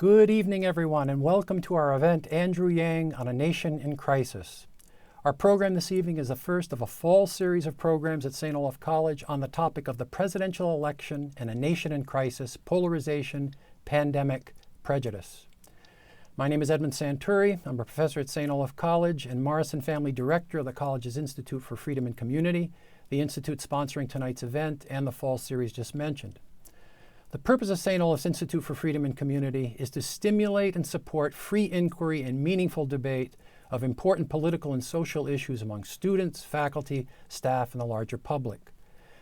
Good evening, everyone, and welcome to our event, Andrew Yang on a Nation in Crisis. Our program this evening is the first of a fall series of programs at St. Olaf College on the topic of the presidential election and a nation in crisis, polarization, pandemic, prejudice. My name is Edmund Santuri. I'm a professor at St. Olaf College and Morrison Family Director of the college's Institute for Freedom and Community, the institute sponsoring tonight's event and the fall series just mentioned. The purpose of St. Olaf's Institute for Freedom and Community is to stimulate and support free inquiry and meaningful debate of important political and social issues among students, faculty, staff, and the larger public.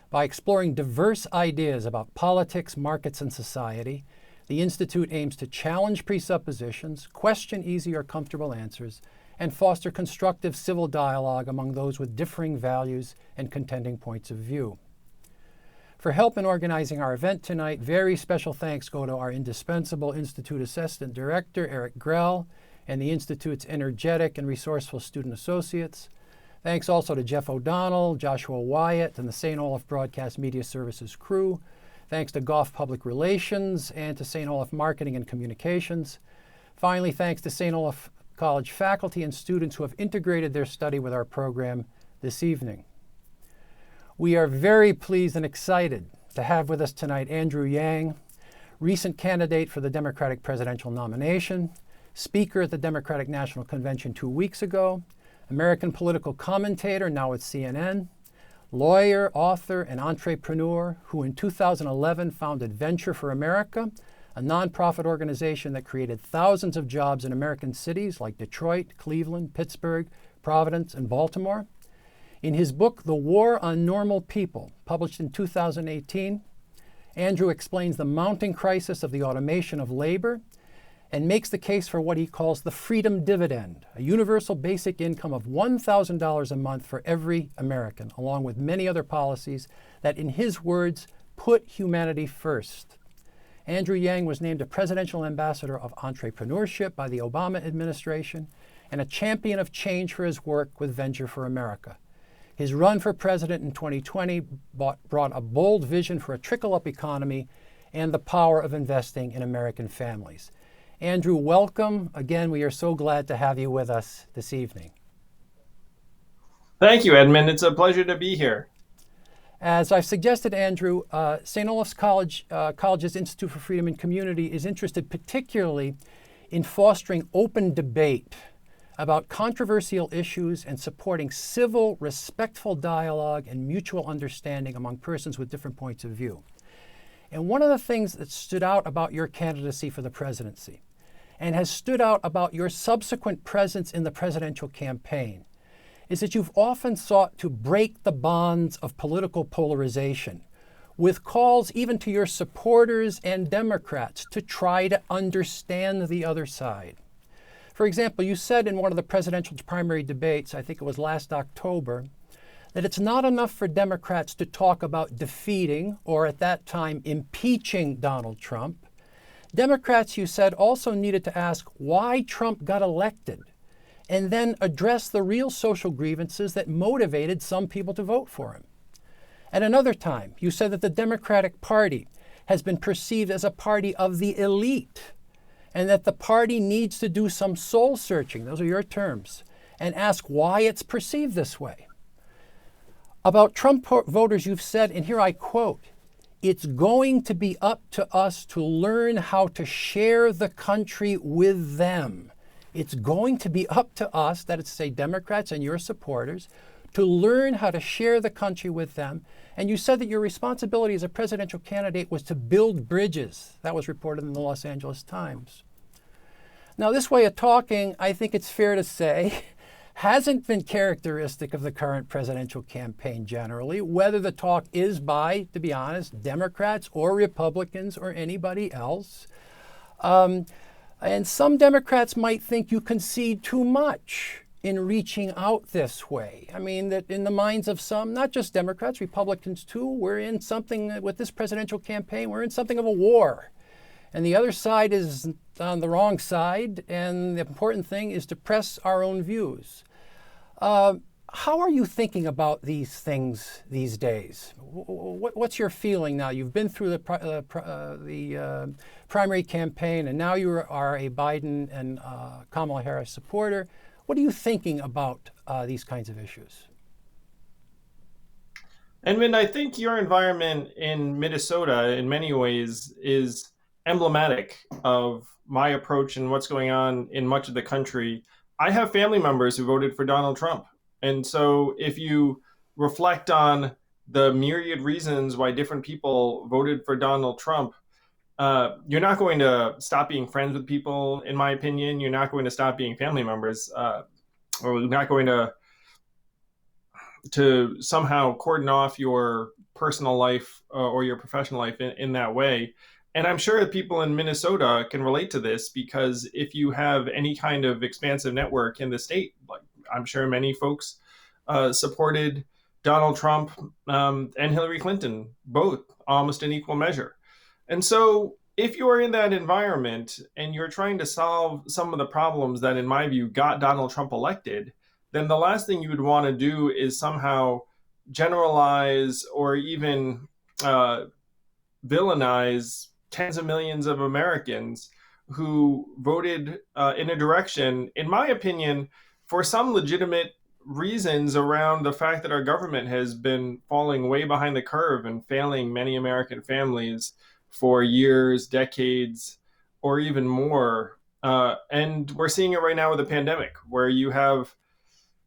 By exploring diverse ideas about politics, markets, and society, the Institute aims to challenge presuppositions, question easy or comfortable answers, and foster constructive civil dialogue among those with differing values and contending points of view. For help in organizing our event tonight, very special thanks go to our indispensable Institute Assistant Director, Eric Grell, and the Institute's energetic and resourceful student associates. Thanks also to Jeff O'Donnell, Joshua Wyatt, and the St. Olaf Broadcast Media Services crew. Thanks to Goff Public Relations and to St. Olaf Marketing and Communications. Finally, thanks to St. Olaf College faculty and students who have integrated their study with our program this evening. We are very pleased and excited to have with us tonight Andrew Yang, recent candidate for the Democratic presidential nomination, speaker at the Democratic National Convention 2 weeks ago, American political commentator now at CNN, lawyer, author, and entrepreneur who in 2011 founded Venture for America, a nonprofit organization that created thousands of jobs in American cities like Detroit, Cleveland, Pittsburgh, Providence, and Baltimore. In his book, The War on Normal People, published in 2018, Andrew explains the mounting crisis of the automation of labor and makes the case for what he calls the freedom dividend, a universal basic income of $1,000 a month for every American, along with many other policies that, in his words, put humanity first. Andrew Yang was named a Presidential Ambassador of Entrepreneurship by the Obama administration and a champion of change for his work with Venture for America. His run for president in 2020 brought a bold vision for a trickle-up economy and the power of investing in American families. Andrew, welcome. Again, we are so glad to have you with us this evening. Thank you, Edmund. It's a pleasure to be here. As I've suggested, Andrew, St. Olaf's College's Institute for Freedom and Community is interested particularly in fostering open debate about controversial issues and supporting civil, respectful dialogue and mutual understanding among persons with different points of view. And one of the things that stood out about your candidacy for the presidency and has stood out about your subsequent presence in the presidential campaign is that you've often sought to break the bonds of political polarization with calls even to your supporters and Democrats to try to understand the other side. For example, you said in one of the presidential primary debates, I think it was last October, that it's not enough for Democrats to talk about defeating, or at that time, impeaching Donald Trump. Democrats, you said, also needed to ask why Trump got elected, and then address the real social grievances that motivated some people to vote for him. At another time, you said that the Democratic Party has been perceived as a party of the elite, and that the party needs to do some soul searching, those are your terms, and ask why it's perceived this way. About Trump voters, you've said, and here I quote, "It's going to be up to us to learn how to share the country with them." It's going to be up to us, that is to say Democrats and your supporters, to learn how to share the country with them. And you said that your responsibility as a presidential candidate was to build bridges. That was reported in the Los Angeles Times. Now, this way of talking, I think it's fair to say, hasn't been characteristic of the current presidential campaign generally, whether the talk is by, to be honest, Democrats or Republicans or anybody else. And some Democrats might think you concede too much in reaching out this way. I mean, that in the minds of some, not just Democrats, Republicans too, we're in something with this presidential campaign, we're in something of a war. And the other side is on the wrong side, and the important thing is to press our own views. How are you thinking about these things these days? What's your feeling now? You've been through the primary campaign, and now you are a Biden and Kamala Harris supporter. What are you thinking about these kinds of issues? And I think your environment in Minnesota, in many ways, is emblematic of my approach and what's going on in much of the country. I have family members who voted for Donald Trump. And so if you reflect on the myriad reasons why different people voted for Donald Trump, you're not going to stop being friends with people, in my opinion. You're not going to stop being family members, or you're not going to somehow cordon off your personal life or your professional life in that way. And I'm sure that people in Minnesota can relate to this because if you have any kind of expansive network in the state, like I'm sure many folks supported Donald Trump and Hillary Clinton, both almost in equal measure. And so if you're in that environment and you're trying to solve some of the problems that, in my view, got Donald Trump elected, then the last thing you would want to do is somehow generalize or even uh, villainize tens of millions of Americans who voted in a direction, in my opinion, for some legitimate reasons around the fact that our government has been falling way behind the curve and failing many American families for years, decades, or even more. And we're seeing it right now with the pandemic, where you have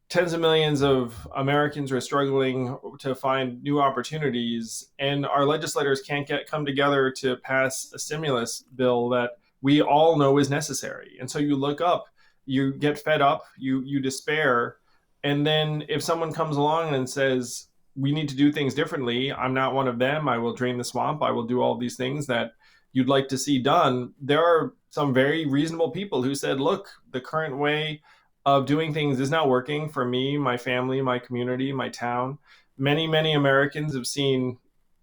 tens of millions of Americans are struggling to find new opportunities, and our legislators can't come together to pass a stimulus bill that we all know is necessary. And so you look up, you get fed up, you despair, and then if someone comes along and says we need to do things differently, I'm not one of them. I will drain the swamp. I will do all these things that you'd like to see done. There are some very reasonable people who said, look, the current way of doing things is not working for me, my family, my community, my town. Many Americans have seen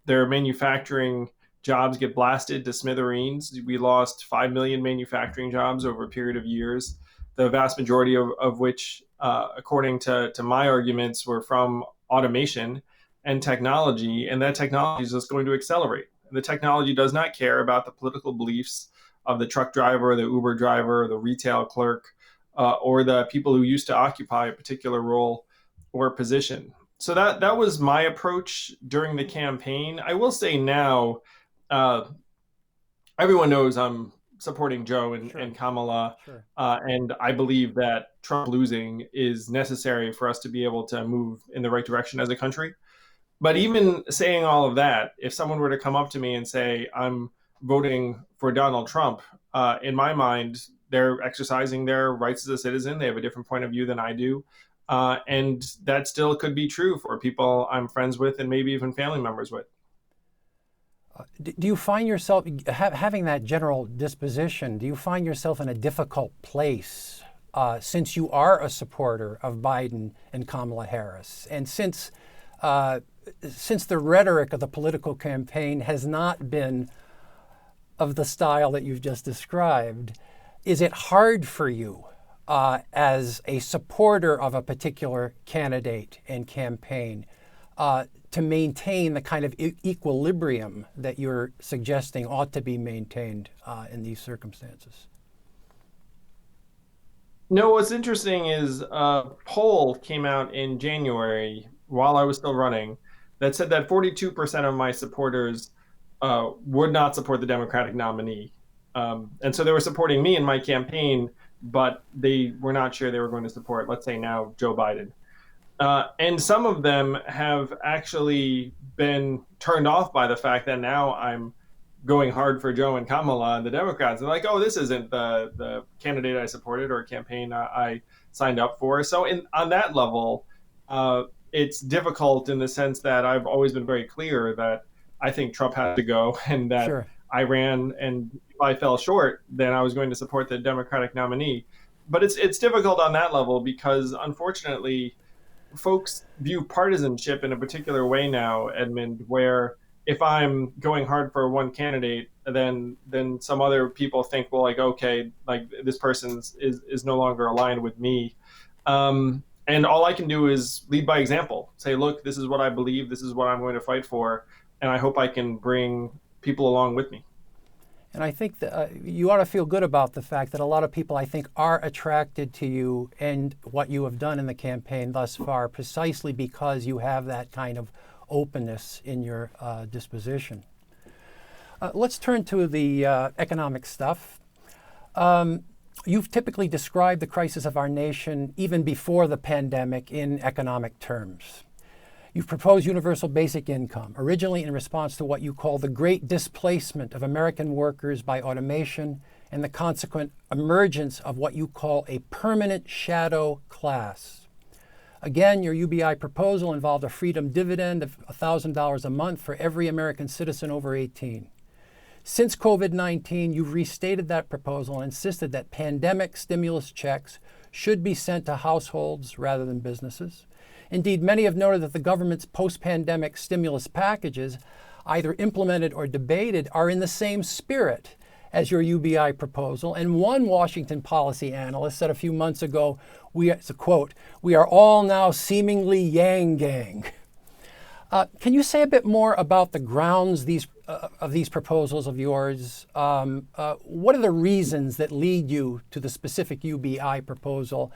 their manufacturing jobs get blasted to smithereens. We lost 5 million manufacturing jobs over a period of years, the vast majority of which, according to my arguments, were from automation and technology. And that technology is just going to accelerate. The technology does not care about the political beliefs of the truck driver, the Uber driver, the retail clerk, or the people who used to occupy a particular role or position. So that was my approach during the campaign. I will say now, uh, everyone knows I'm supporting Joe Sure, and Kamala, sure. and I believe that Trump losing is necessary for us to be able to move in the right direction as a country. But even saying all of that, if someone were to come up to me and say, I'm voting for Donald Trump, in my mind, they're exercising their rights as a citizen. They have a different point of view than I do. And that still could be true for people I'm friends with and maybe even family members with. Do you find yourself having that general disposition? Do you find yourself in a difficult place since you are a supporter of Biden and Kamala Harris, and since the rhetoric of the political campaign has not been of the style that you've just described? Is it hard for you as a supporter of a particular candidate and campaign to maintain the kind of equilibrium that you're suggesting ought to be maintained in these circumstances? No, what's interesting is a poll came out in January while I was still running that said that 42% of my supporters would not support the Democratic nominee. And so they were supporting me in my campaign, but they were not sure they were going to support, let's say now, Joe Biden. And some of them have actually been turned off by the fact that now I'm going hard for Joe and Kamala and the Democrats. They're like, oh, this isn't the candidate I supported or campaign I signed up for. So on that level, it's difficult in the sense that I've always been very clear that I think Trump has to go and that Sure. I ran, and if I fell short, then I was going to support the Democratic nominee. But it's difficult on that level because unfortunately, folks view partisanship in a particular way now, Edmund, where if I'm going hard for one candidate, then some other people think, well, like, okay, like this person is no longer aligned with me. And all I can do is lead by example. Say, look, this is what I believe. This is what I'm going to fight for. And I hope I can bring people along with me. And I think that you ought to feel good about the fact that a lot of people, I think, are attracted to you and what you have done in the campaign thus far, precisely because you have that kind of openness in your disposition. Let's turn to the economic stuff. You've typically described the crisis of our nation, even before the pandemic, in economic terms. You've proposed universal basic income, originally in response to what you call the great displacement of American workers by automation and the consequent emergence of what you call a permanent shadow class. Again, your UBI proposal involved a freedom dividend of $1,000 a month for every American citizen over 18. Since COVID-19, you've restated that proposal and insisted that pandemic stimulus checks should be sent to households rather than businesses. Indeed, many have noted that the government's post-pandemic stimulus packages, either implemented or debated, are in the same spirit as your UBI proposal. And one Washington policy analyst said a few months ago, it's a quote, "We are all now seemingly Yang Gang." Can you say a bit more about the grounds of these proposals of yours? What are the reasons that lead you to the specific UBI proposal?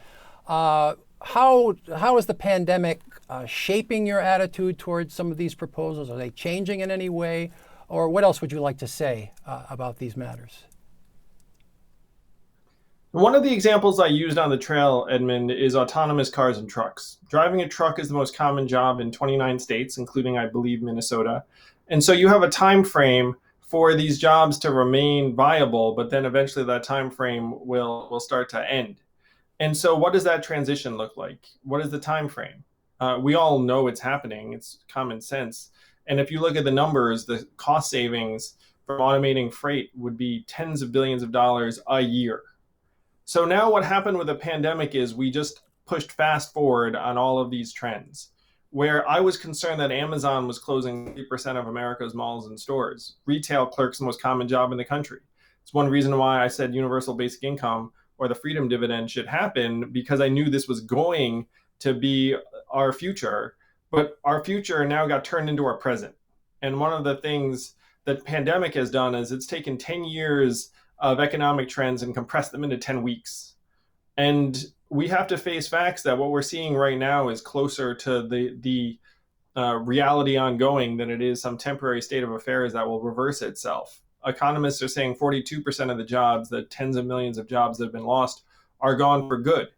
How is the pandemic shaping your attitude towards some of these proposals? Are they changing in any way? Or what else would you like to say about these matters? One of the examples I used on the trail, Edmund, is autonomous cars and trucks. Driving a truck is the most common job in 29 states, including, I believe, Minnesota. And so you have a time frame for these jobs to remain viable, but then eventually that time frame will start to end. And so what does that transition look like? What is the time frame? We all know it's happening. It's common sense. And if you look at the numbers, the cost savings from automating freight would be tens of billions of dollars a year. So now what happened with the pandemic is we just pushed fast forward on all of these trends. Where I was concerned that Amazon was closing 3% of America's malls and stores. Retail clerk's the most common job in the country. It's one reason why I said universal basic income or the freedom dividend should happen, because I knew this was going to be our future, but our future now got turned into our present. And one of the things that pandemic has done is it's taken 10 years of economic trends and compressed them into 10 weeks. And we have to face facts that what we're seeing right now is closer to the reality ongoing than it is some temporary state of affairs that will reverse itself. Economists are saying 42% of the jobs, the tens of millions of jobs that have been lost, are gone for good.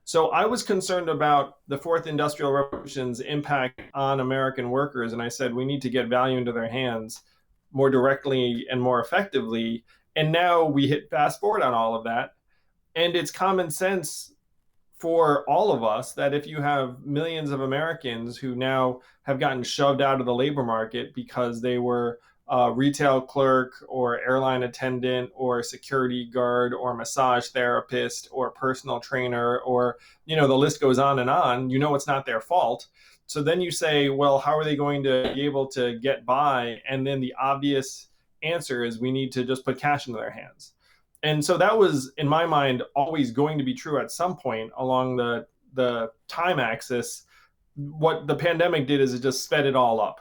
So I was concerned about the fourth industrial revolution's impact on American workers. And I said, we need to get value into their hands more directly and more effectively. And now we hit fast forward on all of that. And it's common sense for all of us that if you have millions of Americans who now have gotten shoved out of the labor market because they were a retail clerk or airline attendant or security guard or massage therapist or personal trainer, or, the list goes on and on, it's not their fault. So then you say, well, how are they going to be able to get by? And then the obvious answer is we need to just put cash into their hands. And so that was, in my mind, always going to be true at some point along the time axis. What the pandemic did is it just sped it all up.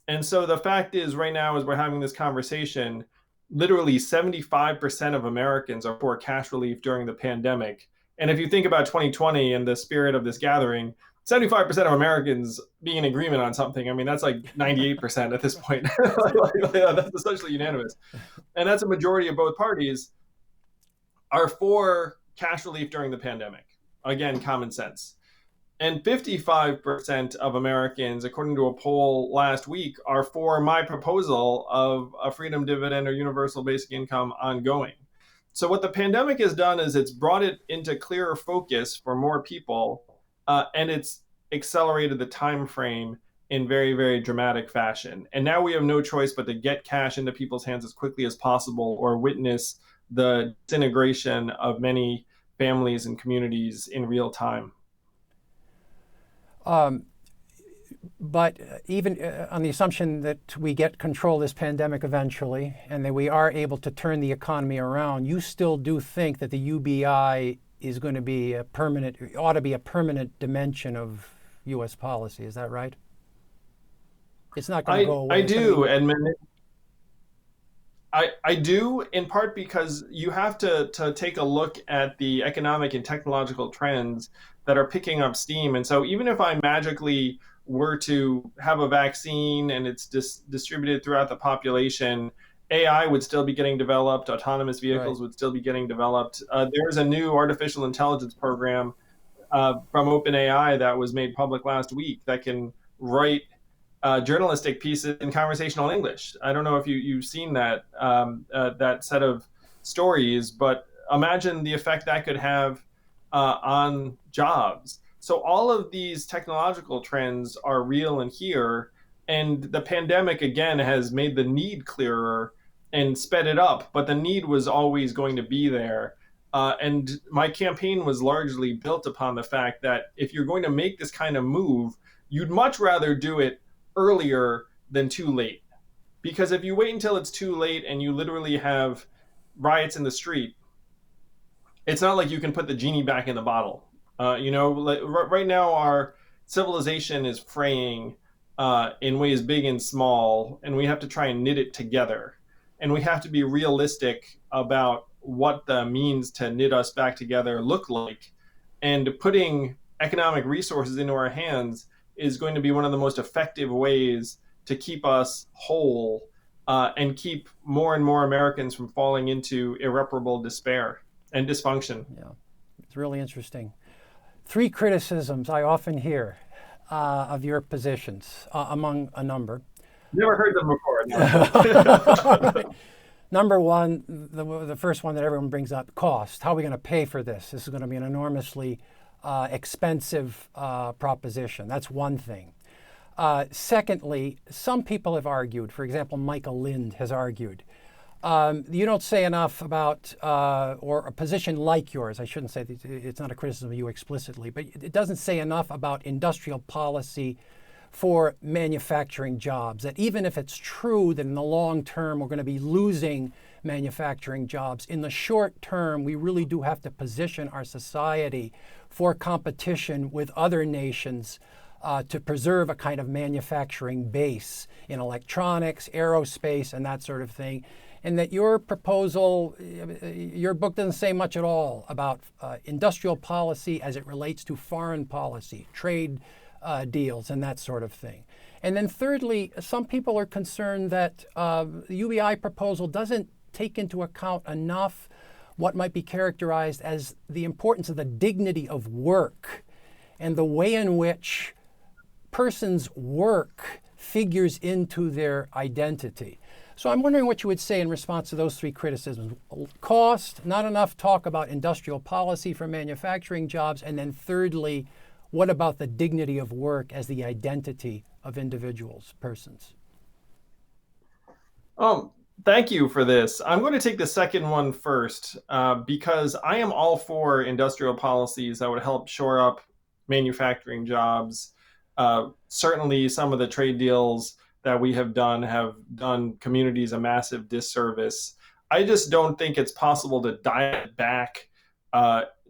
And so the fact is, right now, as we're having this conversation, literally 75% of Americans are for cash relief during the pandemic. And if you think about 2020 and the spirit of this gathering, 75% of Americans being in agreement on something, that's like 98% at this point. That's essentially unanimous. And that's a majority of both parties are for cash relief during the pandemic. Again, common sense. And 55% of Americans, according to a poll last week, are for my proposal of a freedom dividend or universal basic income ongoing. So what the pandemic has done is it's brought it into clearer focus for more people, and it's accelerated the time frame in very, very dramatic fashion. And now we have no choice but to get cash into people's hands as quickly as possible or witness the disintegration of many families and communities in real time. But even on the assumption that we get control of this pandemic eventually and that we are able to turn the economy around, you still do think that the UBI is going to be a permanent, ought to be a permanent dimension of U.S. policy. Is that right? It's not going to go away. I do, Edmund. I do, in part because you have to take a look at the economic and technological trends that are picking up steam. And so even if I magically were to have a vaccine and it's distributed throughout the population, AI would still be getting developed, autonomous vehicles would still be getting developed. There's a new artificial intelligence program from OpenAI that was made public last week that can write journalistic pieces in conversational English. I don't know if you've seen that that set of stories, but imagine the effect that could have on jobs. So all of these technological trends are real and here, and the pandemic again has made the need clearer and sped it up, but the need was always going to be there. And my campaign was largely built upon the fact that if you're going to make this kind of move, you'd much rather do it earlier than too late. Because if you wait until it's too late and you literally have riots in the street, it's not like you can put the genie back in the bottle. Right now our civilization is fraying in ways big and small, and we have to try and knit it together. And we have to be realistic about what the means to knit us back together look like. And putting economic resources into our hands is going to be one of the most effective ways to keep us whole and keep more and more Americans from falling into irreparable despair and dysfunction. Yeah, it's really interesting. 3 criticisms I often hear of your positions, among a number. Never heard them before. No. Right. Number one, the first one that everyone brings up, cost. How are we going to pay for this? This is going to be an enormously expensive proposition. That's one thing. Secondly, some people have argued, for example, Michael Lind has argued, you don't say enough about, or a position like yours, I shouldn't say, it's not a criticism of you explicitly, but it doesn't say enough about industrial policy for manufacturing jobs, that even if it's true that in the long term we're going to be losing manufacturing jobs, in the short term we really do have to position our society for competition with other nations to preserve a kind of manufacturing base in electronics, aerospace, and that sort of thing. And that your proposal, your book doesn't say much at all about industrial policy as it relates to foreign policy, trade deals, and that sort of thing. And then thirdly, some people are concerned that the UBI proposal doesn't take into account enough what might be characterized as the importance of the dignity of work and the way in which person's work figures into their identity. So I'm wondering what you would say in response to those 3 criticisms. Cost, not enough talk about industrial policy for manufacturing jobs, and then thirdly, what about the dignity of work as the identity of individuals, persons? Thank you for this. I'm going to take the second one first because I am all for industrial policies that would help shore up manufacturing jobs. Certainly some of the trade deals that we have done communities a massive disservice. I just don't think it's possible to dial it back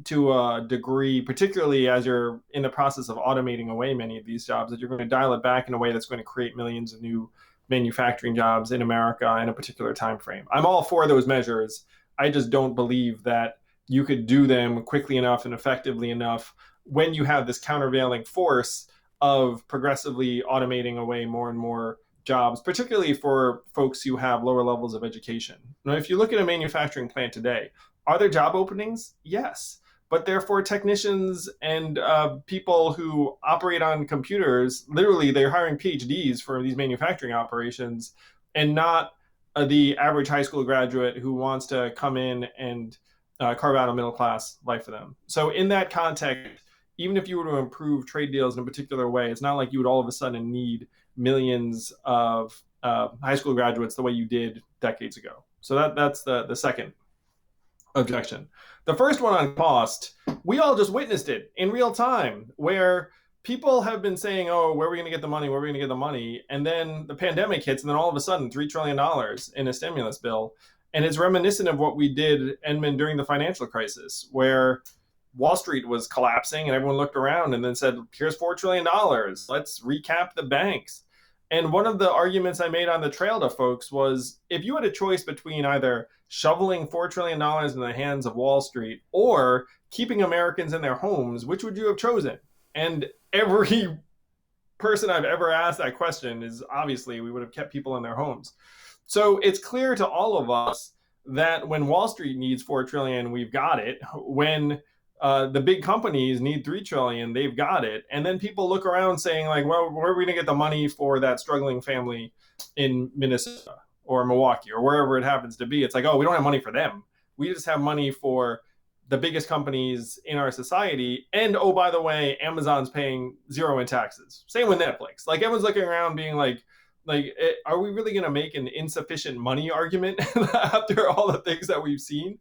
to a degree, particularly as you're in the process of automating away many of these jobs, that you're going to dial it back in a way that's going to create millions of new manufacturing jobs in America in a particular time frame. I'm all for those measures. I just don't believe that you could do them quickly enough and effectively enough when you have this countervailing force of progressively automating away more and more jobs, particularly for folks who have lower levels of education. Now, if you look at a manufacturing plant today, are there job openings? Yes. But they're for technicians and people who operate on computers. Literally, they're hiring PhDs for these manufacturing operations and not the average high school graduate who wants to come in and carve out a middle class life for them. So in that context, even if you were to improve trade deals in a particular way, it's not like you would all of a sudden need millions of high school graduates the way you did decades ago. So that's the second objection. The first one on cost, we all just witnessed it in real time, where people have been saying, oh, where are we going to get the money? Where are we going to get the money? And then the pandemic hits, and then all of a sudden, $3 trillion in a stimulus bill. And it's reminiscent of what we did, Edmund, during the financial crisis, where Wall Street was collapsing and everyone looked around and then said, here's $4 trillion. Let's recap the banks. And one of the arguments I made on the trail to folks was, if you had a choice between either shoveling $4 trillion in the hands of Wall Street or keeping Americans in their homes, which would you have chosen? And every person I've ever asked that question is obviously we would have kept people in their homes. So it's clear to all of us that when Wall Street needs 4 trillion, we've got it. When the big companies need 3 trillion, they've got it. And then people look around saying like, well, where are we going to get the money for that struggling family in Minnesota or Milwaukee or wherever it happens to be? It's like, oh, we don't have money for them. We just have money for the biggest companies in our society. And oh, by the way, Amazon's paying zero in taxes. Same with Netflix. Like everyone's looking around being like, are we really going to make an insufficient money argument after all the things that we've seen?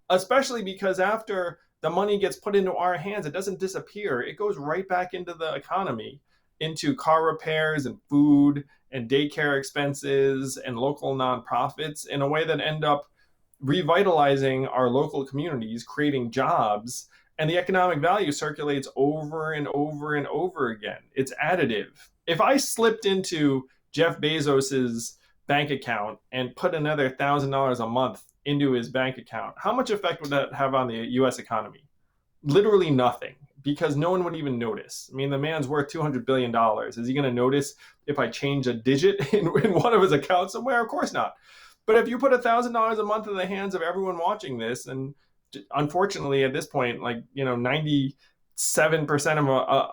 Especially because after the money gets put into our hands, it doesn't disappear. It goes right back into the economy, into car repairs and food and daycare expenses and local nonprofits in a way that end up revitalizing our local communities, creating jobs, and the economic value circulates over and over and over again. It's additive. If I slipped into Jeff Bezos's bank account and put another $1,000 a month into his bank account, how much effect would that have on the US economy? Literally nothing, because no one would even notice. I mean, the man's worth $200 billion. Is he going to notice if I change a digit in one of his accounts somewhere? Of course not. But if you put $1,000 a month in the hands of everyone watching this, and unfortunately at this point, 97%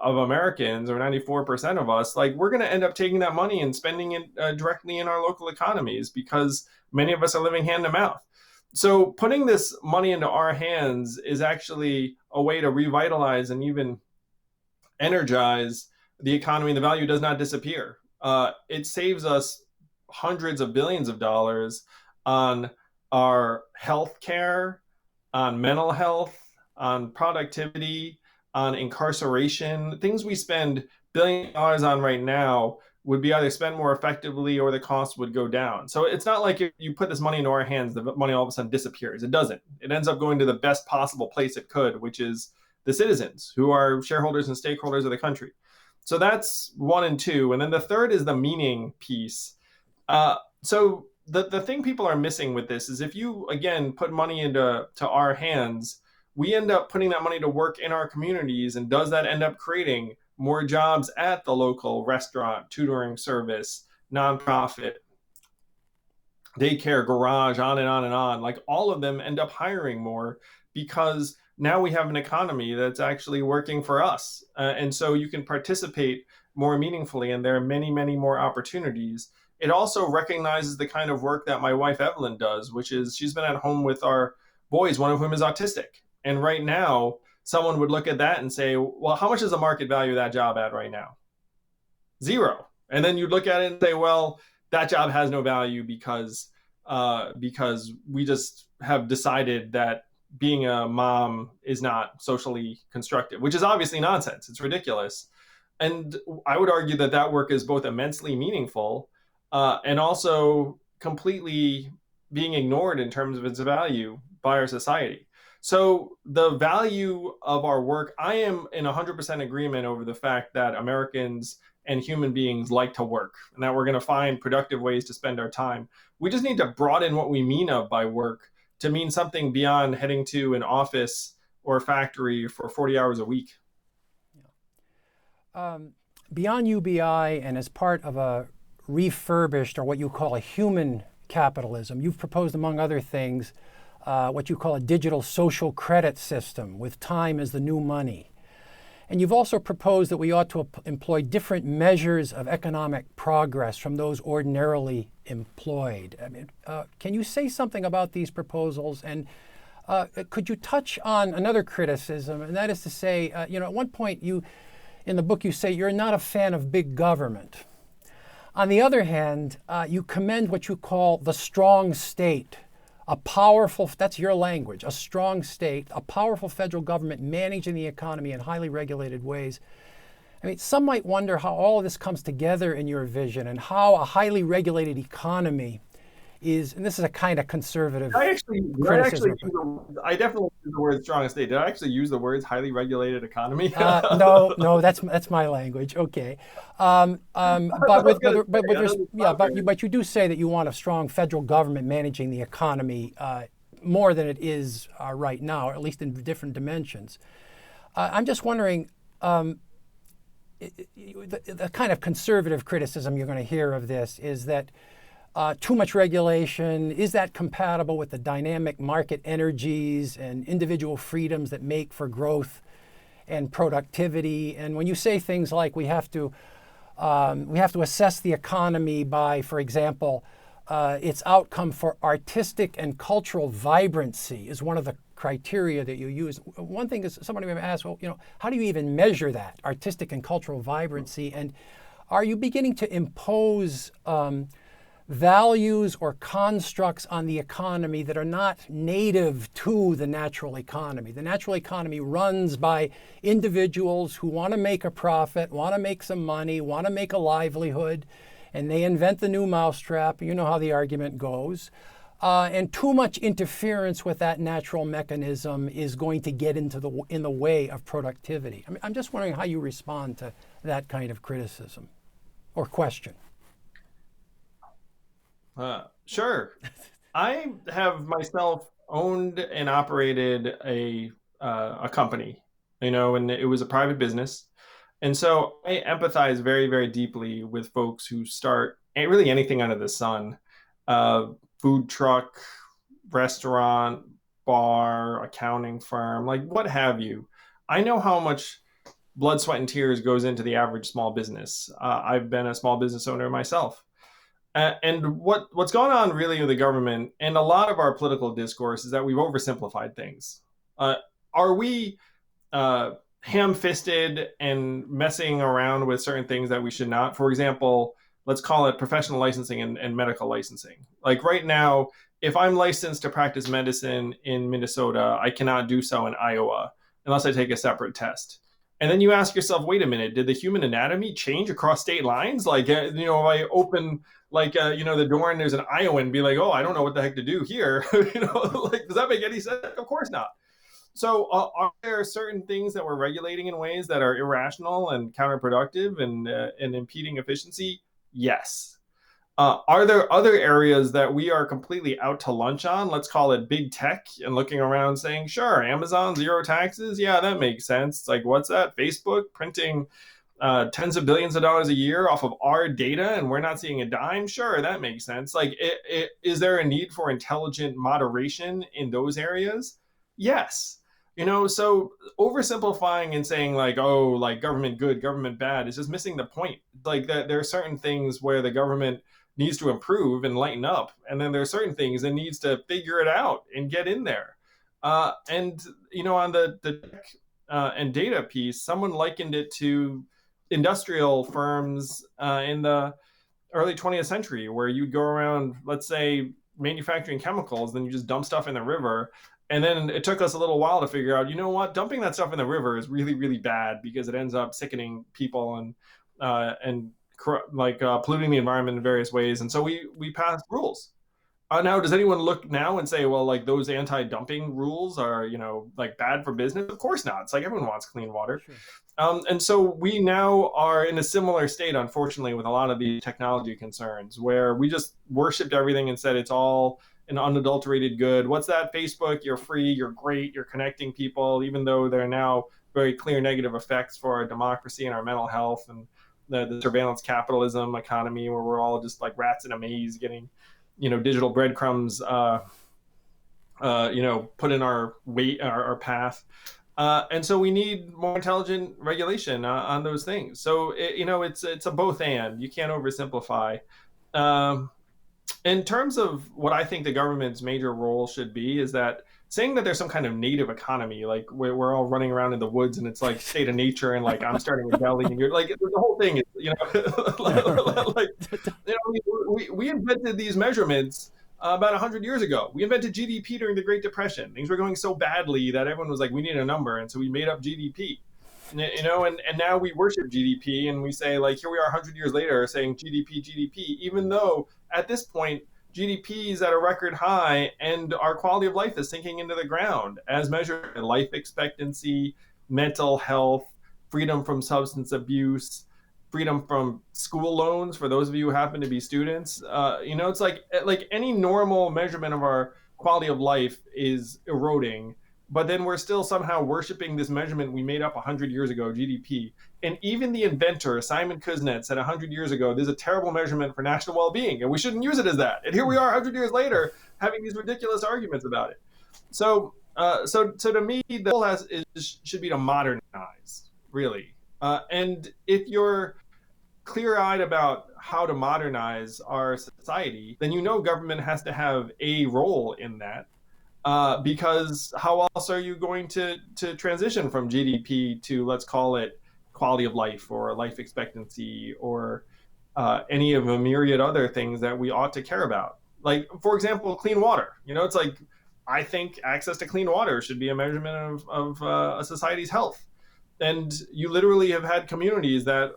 of Americans or 94% of us, we're going to end up taking that money and spending it directly in our local economies because many of us are living hand to mouth. So putting this money into our hands is actually a way to revitalize and even energize the economy. The value does not disappear. It saves us hundreds of billions of dollars on our health care, on mental health, on productivity, on incarceration. Things we spend billions of dollars on right now would be either spent more effectively or the cost would go down. So it's not like if you put this money into our hands, the money all of a sudden disappears. It doesn't. It ends up going to the best possible place it could, which is the citizens who are shareholders and stakeholders of the country. So that's one and two. And then the third is the meaning piece. So the thing people are missing with this is if you, again, put money into our hands, we end up putting that money to work in our communities. And does that end up creating more jobs at the local restaurant, tutoring service, nonprofit, daycare, garage, on and on and on? All of them end up hiring more because now we have an economy that's actually working for us. And so you can participate more meaningfully, and there are many, many more opportunities. It also recognizes the kind of work that my wife, Evelyn, does, which is she's been at home with our boys, one of whom is autistic. And right now, someone would look at that and say, well, how much is the market value of that job at right now? Zero. And then you'd look at it and say, well, that job has no value because we just have decided that being a mom is not socially constructive, which is obviously nonsense. It's ridiculous. And I would argue that that work is both immensely meaningful and also completely being ignored in terms of its value by our society. So the value of our work, I am in 100% agreement over the fact that Americans and human beings like to work and that we're going to find productive ways to spend our time. We just need to broaden what we mean by work to mean something beyond heading to an office or a factory for 40 hours a week. Beyond UBI and as part of a refurbished or what you call a human capitalism, you've proposed, among other things, what you call a digital social credit system with time as the new money. And you've also proposed that we ought to employ different measures of economic progress from those ordinarily employed. I mean, can you say something about these proposals? And could you touch on another criticism, and that is to say, at one point in the book you say you're not a fan of big government. On the other hand, you commend what you call the strong state. A powerful, that's your language, a strong state, a powerful federal government managing the economy in highly regulated ways. I mean, some might wonder how all of this comes together in your vision and how a highly regulated economy is, and this is a kind of conservative I actually, criticism. I definitely use the word strong state. Did I actually use the words highly regulated economy? No, that's my language. Okay, but you do say that you want a strong federal government managing the economy more than it is right now, or at least in different dimensions. I'm just wondering. The kind of conservative criticism you're going to hear of this is that too much regulation, is that compatible with the dynamic market energies and individual freedoms that make for growth and productivity? And when you say things like we have to assess the economy by, for example, its outcome for artistic and cultural vibrancy is one of the criteria that you use. One thing is, somebody may ask, well, how do you even measure that artistic and cultural vibrancy? And are you beginning to impose values or constructs on the economy that are not native to the natural economy? The natural economy runs by individuals who want to make a profit, want to make some money, want to make a livelihood, and they invent the new mousetrap. You know how the argument goes. And too much interference with that natural mechanism is going to get in the way of productivity. I'm just wondering how you respond to that kind of criticism or question. Sure. I have myself owned and operated a company, and it was a private business. And so I empathize very, very deeply with folks who start really anything under the sun. Food truck, restaurant, bar, accounting firm, like what have you. I know how much blood, sweat, and tears goes into the average small business. I've been a small business owner myself. And what's going on really with the government and a lot of our political discourse is that we've oversimplified things. Are we ham-fisted and messing around with certain things that we should not? For example, let's call it professional licensing and medical licensing. Like right now, if I'm licensed to practice medicine in Minnesota, I cannot do so in Iowa unless I take a separate test. And then you ask yourself, wait a minute, did the human anatomy change across state lines? Like, if I open the door and there's an Iowan, be like, oh, I don't know what the heck to do here. Does that make any sense? Of course not. So are there certain things that we're regulating in ways that are irrational and counterproductive and impeding efficiency? Yes. Are there other areas that we are completely out to lunch on? Let's call it big tech and looking around saying, sure, Amazon, zero taxes. Yeah, that makes sense. It's like, what's that? Facebook printing tens of billions of dollars a year off of our data and we're not seeing a dime. Sure, that makes sense. Like, is there a need for intelligent moderation in those areas? Yes. So oversimplifying and saying like, oh, like government good, government bad is just missing the point. Like that there are certain things where the government needs to improve and lighten up. And then there are certain things that needs to figure it out and get in there. And on the tech and data piece, someone likened it to industrial firms in the early 20th century, where you'd go around, let's say, manufacturing chemicals, then you just dump stuff in the river. And then it took us a little while to figure out, dumping that stuff in the river is really, really bad because it ends up sickening people and polluting the environment in various ways. And so we passed rules. Now, does anyone look now and say, well, like those anti-dumping rules are, like bad for business? Of course not. It's like everyone wants clean water. Sure. And so we now are in a similar state, unfortunately, with a lot of the technology concerns where we just worshipped everything and said it's all an unadulterated good. What's that? Facebook, you're free, you're great, you're connecting people, even though there are now very clear negative effects for our democracy and our mental health and the surveillance capitalism economy where we're all just like rats in a maze getting digital breadcrumbs, put in our path. And so we need more intelligent regulation on those things. So, it's a both and. You can't oversimplify. In terms of what I think the government's major role should be is that saying that there's some kind of native economy, like we're all running around in the woods and it's like state of nature and like I'm starting a belly and you're like, the whole thing is, we invented these measurements about 100 years ago. We invented GDP during the Great Depression. Things were going so badly that everyone was like, we need a number. And so we made up GDP, and now we worship GDP and we say like, here we are 100 years later saying GDP, even though at this point, GDP is at a record high, and our quality of life is sinking into the ground as measured by life expectancy, mental health, freedom from substance abuse, freedom from school loans for those of you who happen to be students. It's like any normal measurement of our quality of life is eroding, but then we're still somehow worshiping this measurement we made up 100 years ago, GDP. And even the inventor, Simon Kuznets, said 100 years ago, there's a terrible measurement for national well-being, and we shouldn't use it as that. And here we are 100 years later having these ridiculous arguments about it. So to me, the goal should be to modernize, really. And if you're clear-eyed about how to modernize our society, then government has to have a role in that. Because how else are you going to transition from GDP to, let's call it, quality of life or life expectancy or any of a myriad other things that we ought to care about? Like, for example, clean water. It's like, I think access to clean water should be a measurement of a society's health. And you literally have had communities that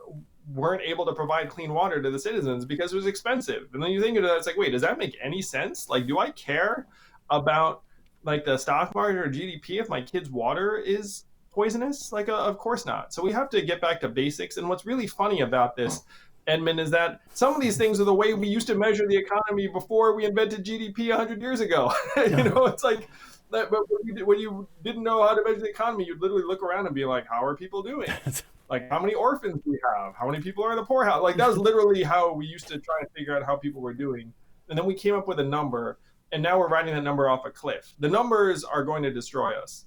weren't able to provide clean water to the citizens because it was expensive. And then you think of that, it's like, wait, does that make any sense? Like, do I care about like the stock market or GDP if my kid's water is poisonous? Like, of course not. So we have to get back to basics. And what's really funny about this, Edmund, is that some of these things are the way we used to measure the economy before we invented GDP 100 years ago. It's like, but when you didn't know how to measure the economy, you'd literally look around and be like, how are people doing? Like, how many orphans do we have? How many people are in the poorhouse? Like, that was literally how we used to try and figure out how people were doing. And then we came up with a number, and now we're riding that number off a cliff. The numbers are going to destroy us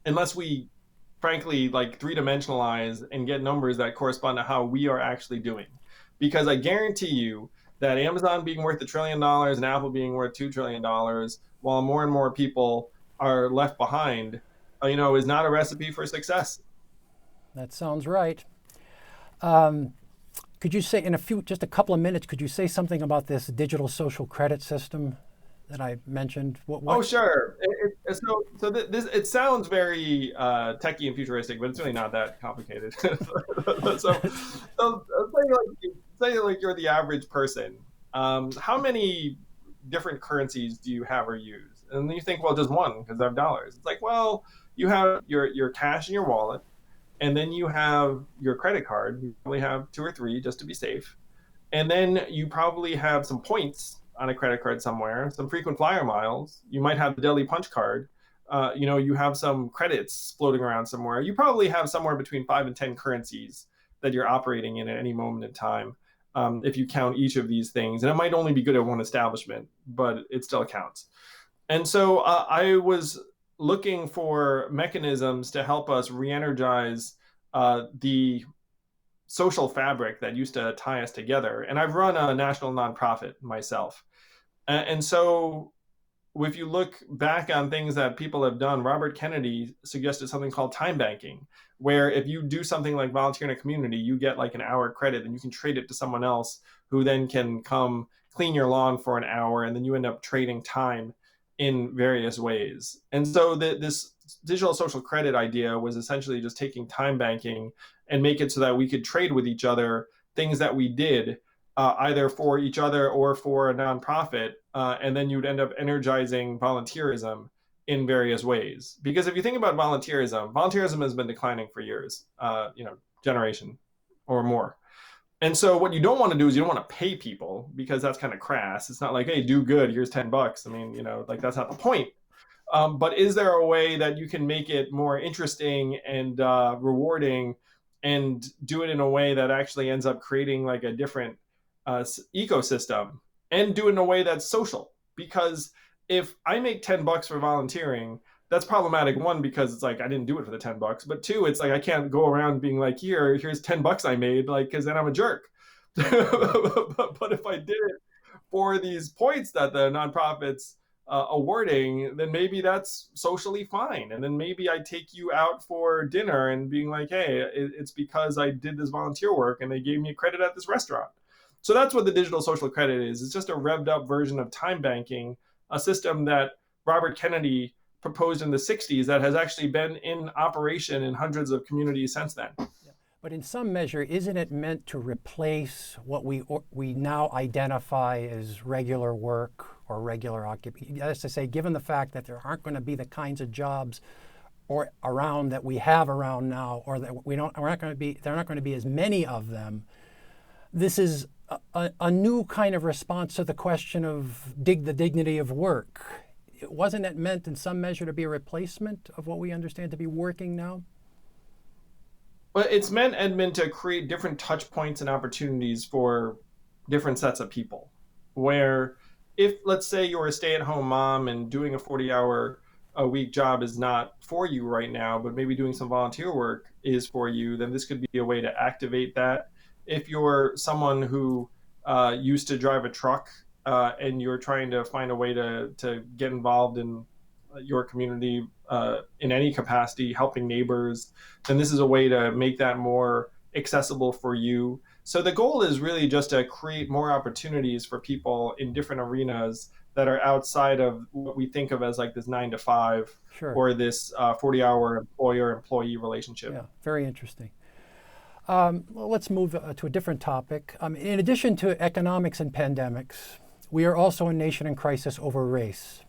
unless we, frankly, like, three-dimensionalize and get numbers that correspond to how we are actually doing. Because I guarantee you that Amazon being worth $1 trillion and Apple being worth $2 trillion, while more and more people are left behind, is not a recipe for success. That sounds right. Could you say just a couple of minutes, could you say something about this digital social credit system that I mentioned? Oh, sure. It sounds very techy and futuristic, but it's really not that complicated. so say you're the average person. How many different currencies do you have or use? And then you think, well, just one, because I have dollars. It's like, well, you have your cash in your wallet, and then you have your credit card. You probably have 2 or 3 just to be safe. And then you probably have some points on a credit card somewhere, some frequent flyer miles. You might have the Deli Punch card. You have some credits floating around somewhere. You probably have somewhere between 5 and 10 currencies that you're operating in at any moment in time, if you count each of these things. And it might only be good at one establishment, but it still counts. And so I was looking for mechanisms to help us re-energize the social fabric that used to tie us together. And I've run a national nonprofit myself. And so if you look back on things that people have done, Robert Kennedy suggested something called time banking, where if you do something like volunteer in a community, you get like an hour credit and you can trade it to someone else who then can come clean your lawn for an hour, and then you end up trading time in various ways. And so this digital social credit idea was essentially just taking time banking and make it so that we could trade with each other things that we did, either for each other or for a nonprofit, and then you'd end up energizing volunteerism in various ways. Because if you think about volunteerism has been declining for years, generation or more. And so what you don't want to do is you don't want to pay people, because that's kind of crass. It's not like, hey, do good, here's $10. I mean, like, that's not the point. But is there a way that you can make it more interesting and rewarding, and do it in a way that actually ends up creating like a different ecosystem, and do it in a way that's social? Because if I make $10 for volunteering, that's problematic. One, because it's like I didn't do it for the $10, but two, it's like I can't go around being like, here's $10 I made, like, because then I'm a jerk. But if I did it for these points that the nonprofits awarding, then maybe that's socially fine. And then maybe I take you out for dinner and being like, hey, it's because I did this volunteer work and they gave me a credit at this restaurant. So that's what the digital social credit is. It's just a revved up version of time banking, a system that Robert Kennedy proposed in the 60s that has actually been in operation in hundreds of communities since then. Yeah. But in some measure, isn't it meant to replace what we now identify as regular work or regular occupation? That is to say, given the fact that there aren't going to be the kinds of jobs or around that we have around now, or that there are not going to be as many of them. This is a new kind of response to the question of the dignity of work. Wasn't it meant in some measure to be a replacement of what we understand to be working now? Well, it's meant, Edmund, to create different touch points and opportunities for different sets of people. Where if, let's say, you're a stay-at-home mom and doing a 40-hour-a-week job is not for you right now, but maybe doing some volunteer work is for you, then this could be a way to activate that. If you're someone who used to drive a truck and you're trying to find a way to get involved in your community in any capacity, helping neighbors, then this is a way to make that more accessible for you. So the goal is really just to create more opportunities for people in different arenas that are outside of what we think of as like this 9 to 5 Sure. or this 40-hour employer-employee relationship. Yeah, very interesting. Well, let's move to a different topic. In addition to economics and pandemics, we are also a nation in crisis over race.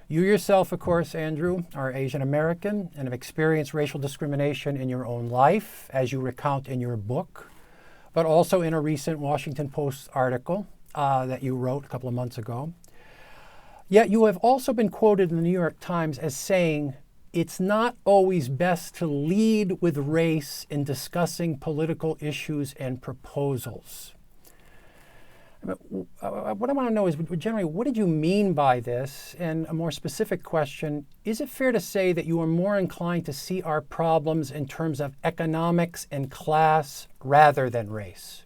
You yourself, of course, Andrew, are Asian American and have experienced racial discrimination in your own life, as you recount in your book, but also in a recent Washington Post article that you wrote a couple of months ago. Yet you have also been quoted in the New York Times as saying, "It's not always best to lead with race in discussing political issues and proposals." What I want to know is, generally, what did you mean by this? And a more specific question, is it fair to say that you are more inclined to see our problems in terms of economics and class rather than race?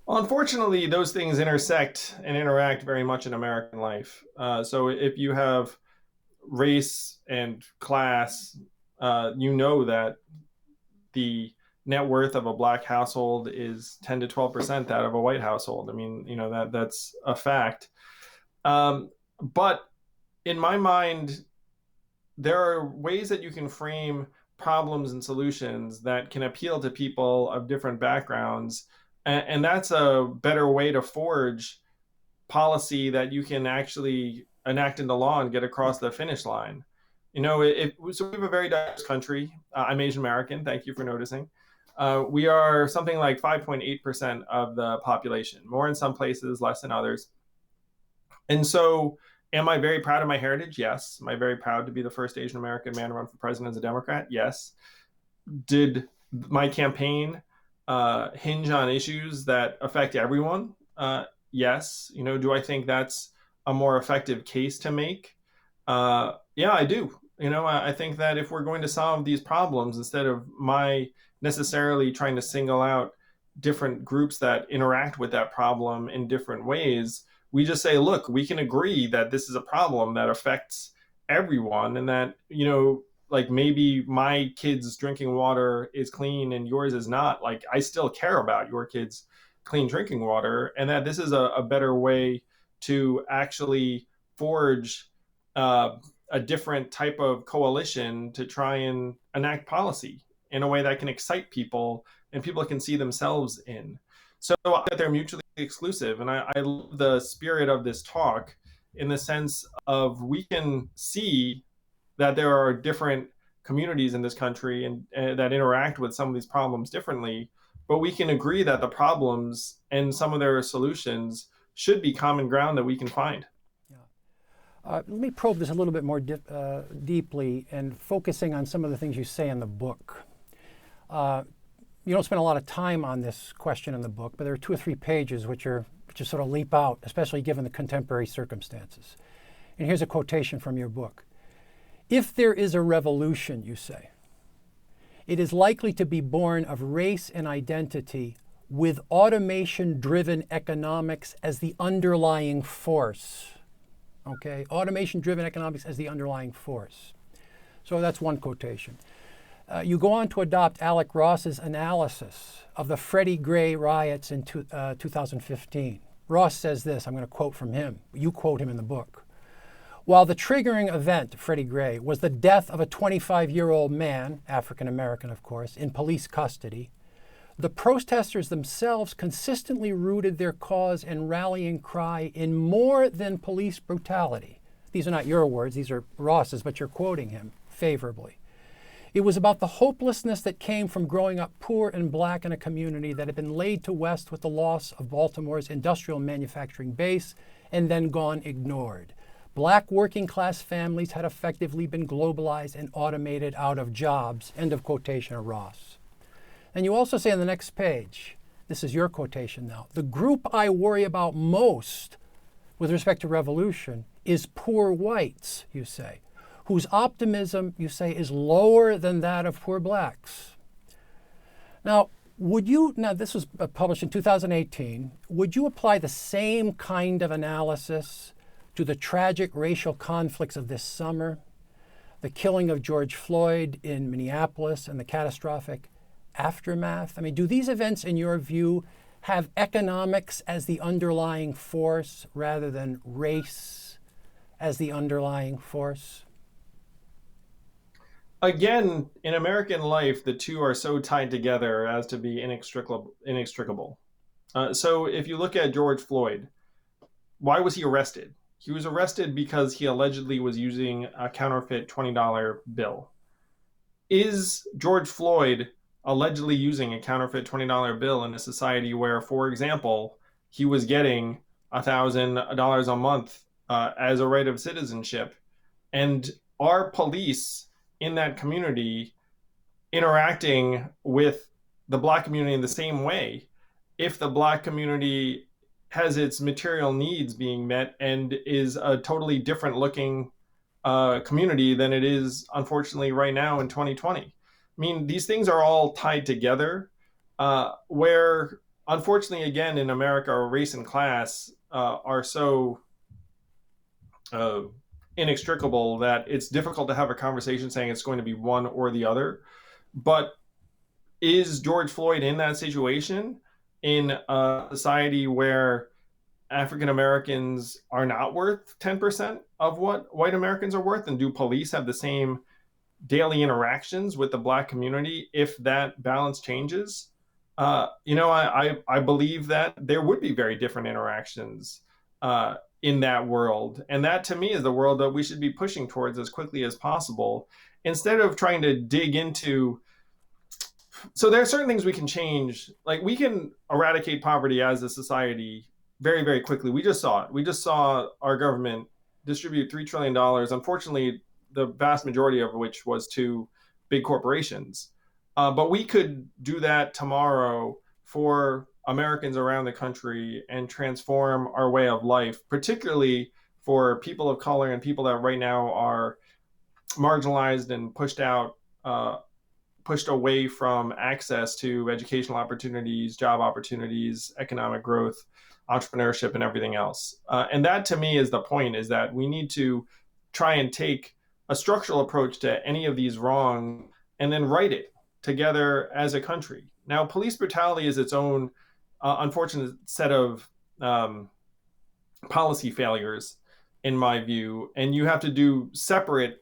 Well, unfortunately, those things intersect and interact very much in American life. So if you have race and class, you know that the net worth of a black household is 10 to 12% that of a white household. I mean, that's a fact. But in my mind, there are ways that you can frame problems and solutions that can appeal to people of different backgrounds. And that's a better way to forge policy that you can actually enact into law and get across the finish line. So we have a very diverse country. I'm Asian American. Thank you for noticing. We are something like 5.8% of the population, more in some places, less in others. And so am I very proud of my heritage? Yes. Am I very proud to be the first Asian American man to run for president as a Democrat? Yes. Did my campaign hinge on issues that affect everyone? Yes. Do I think that's a more effective case to make? Yeah, I do. I think that if we're going to solve these problems, instead of my necessarily trying to single out different groups that interact with that problem in different ways, we just say, look, we can agree that this is a problem that affects everyone, and that, like maybe my kid's drinking water is clean and yours is not. Like, I still care about your kid's clean drinking water, and that this is a better way to actually forge a different type of coalition to try and enact policy in a way that can excite people and people can see themselves in. So that they're mutually exclusive. And I love the spirit of this talk in the sense of we can see that there are different communities in this country and that interact with some of these problems differently, but we can agree that the problems and some of their solutions should be common ground that we can find. Let me probe this a little bit more deeply and focusing on some of the things you say in the book. You don't spend a lot of time on this question in the book, but there are 2 or 3 pages which sort of leap out, especially given the contemporary circumstances. And here's a quotation from your book. "If there is a revolution," you say, "it is likely to be born of race and identity with automation-driven economics as the underlying force." Okay, automation-driven economics as the underlying force. So that's one quotation. You go on to adopt Alec Ross's analysis of the Freddie Gray riots in 2015. Ross says this, I'm going to quote from him. You quote him in the book. While the triggering event, Freddie Gray, was the death of a 25-year-old man, African American of course, in police custody, the protesters themselves consistently rooted their cause and rallying cry in more than police brutality. These are not your words, these are Ross's, but you're quoting him favorably. It was about the hopelessness that came from growing up poor and black in a community that had been laid to rest with the loss of Baltimore's industrial manufacturing base and then gone ignored. Black working class families had effectively been globalized and automated out of jobs. End of quotation of Ross. And you also say on the next page, this is your quotation now, the group I worry about most with respect to revolution is poor whites, you say, whose optimism, you say, is lower than that of poor blacks. Now, this was published in 2018, would you apply the same kind of analysis to the tragic racial conflicts of this summer, the killing of George Floyd in Minneapolis and the catastrophic aftermath? I mean, do these events, in your view, have economics as the underlying force rather than race as the underlying force? Again, in American life, the two are so tied together as to be inextricable. So if you look at George Floyd, why was he arrested? He was arrested because he allegedly was using a counterfeit $20 bill. Is George Floyd allegedly using a counterfeit $20 bill in a society where, for example, he was getting $1,000 a month as a right of citizenship? And are police in that community interacting with the Black community in the same way if the Black community has its material needs being met and is a totally different looking community than it is, unfortunately, right now in 2020? I mean, these things are all tied together, where, unfortunately, again, in America, race and class are so inextricable that it's difficult to have a conversation saying it's going to be one or the other. But is George Floyd in that situation in a society where African Americans are not worth 10% of what white Americans are worth? And do police have the same daily interactions with the Black community if that balance changes? I believe that there would be very different interactions in that world. And that, to me, is the world that we should be pushing towards as quickly as possible, instead of trying to dig into. So there are certain things we can change. Like, we can eradicate poverty as a society very, very quickly. We just saw it. We just saw our government distribute $3 trillion, unfortunately, the vast majority of which was to big corporations. But we could do that tomorrow for Americans around the country and transform our way of life, particularly for people of color and people that right now are marginalized and pushed away from access to educational opportunities, job opportunities, economic growth, entrepreneurship, and everything else. And that, to me, is the point, is that we need to try and take a structural approach to any of these wrongs and then right it together as a country. Now, police brutality is its own unfortunate set of policy failures, in my view, and you have to do separate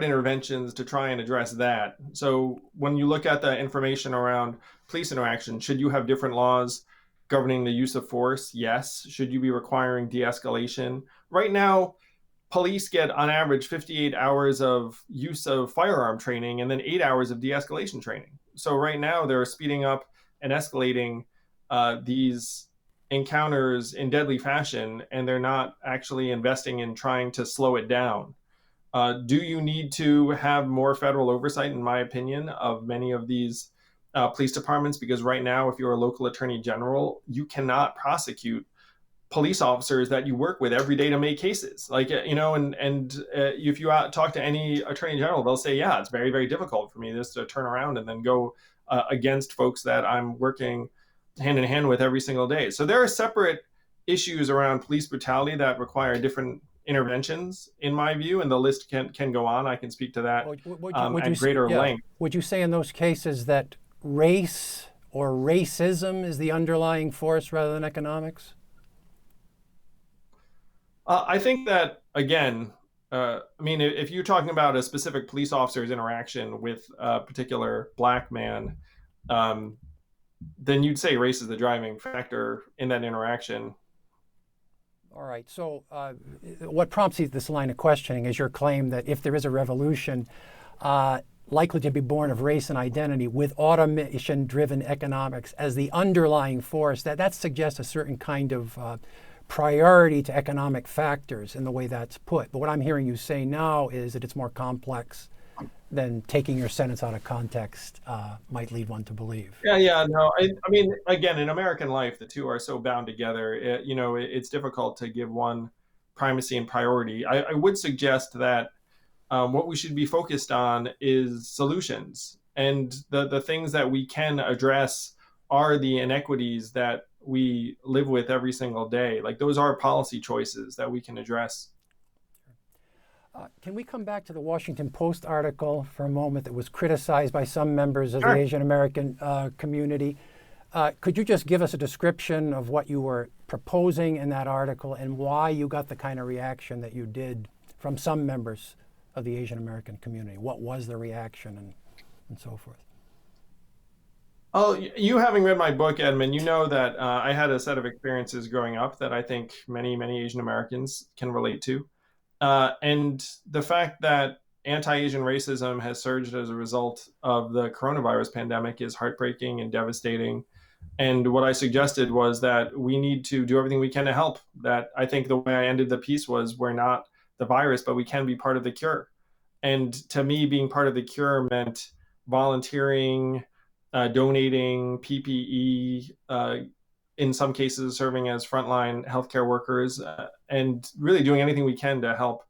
interventions to try and address that. So when you look at the information around police interaction, should you have different laws governing the use of force? Yes. Should you be requiring de-escalation? Right now, police get on average 58 hours of use of firearm training and then 8 hours of de-escalation training. So right now they're speeding up and escalating these encounters in deadly fashion, and they're not actually investing in trying to slow it down. Do you need to have more federal oversight, in my opinion, of many of these police departments? Because right now, if you're a local attorney general, you cannot prosecute police officers that you work with every day to make cases. Like, and if you talk to any attorney general, they'll say, yeah, it's very, very difficult for me just to turn around and then go against folks that I'm working hand in hand with every single day. So there are separate issues around police brutality that require different interventions, in my view, and the list can go on. I can speak to that at greater length. Would you say in those cases that race or racism is the underlying force rather than economics? I think that, again, I mean, if you're talking about a specific police officer's interaction with a particular black man, um, then you'd say race is the driving factor in that interaction. All right. So, what prompts this line of questioning is your claim that if there is a revolution likely to be born of race and identity with automation-driven economics as the underlying force, that suggests a certain kind of priority to economic factors in the way that's put. But what I'm hearing you say now is that it's more complex than taking your sentence out of context might lead one to believe. Yeah, no. I mean, again, in American life, the two are so bound together. It's difficult to give one primacy and priority. I would suggest that what we should be focused on is solutions, and the things that we can address are the inequities that we live with every single day. Like those are policy choices that we can address. Can we come back to the Washington Post article for a moment that was criticized by some members of the Sure. Asian American community? Could you just give us a description of what you were proposing in that article and why you got the kind of reaction that you did from some members of the Asian American community? What was the reaction and so forth? Oh, you having read my book, Edmund, you know that I had a set of experiences growing up that I think many Asian Americans can relate to. And the fact that anti-Asian racism has surged as a result of the coronavirus pandemic is heartbreaking and devastating. And what I suggested was that we need to do everything we can to help. That I think the way I ended the piece was we're not the virus, but we can be part of the cure. And to me, being part of the cure meant volunteering, donating PPE, in some cases serving as frontline healthcare workers, and really doing anything we can to help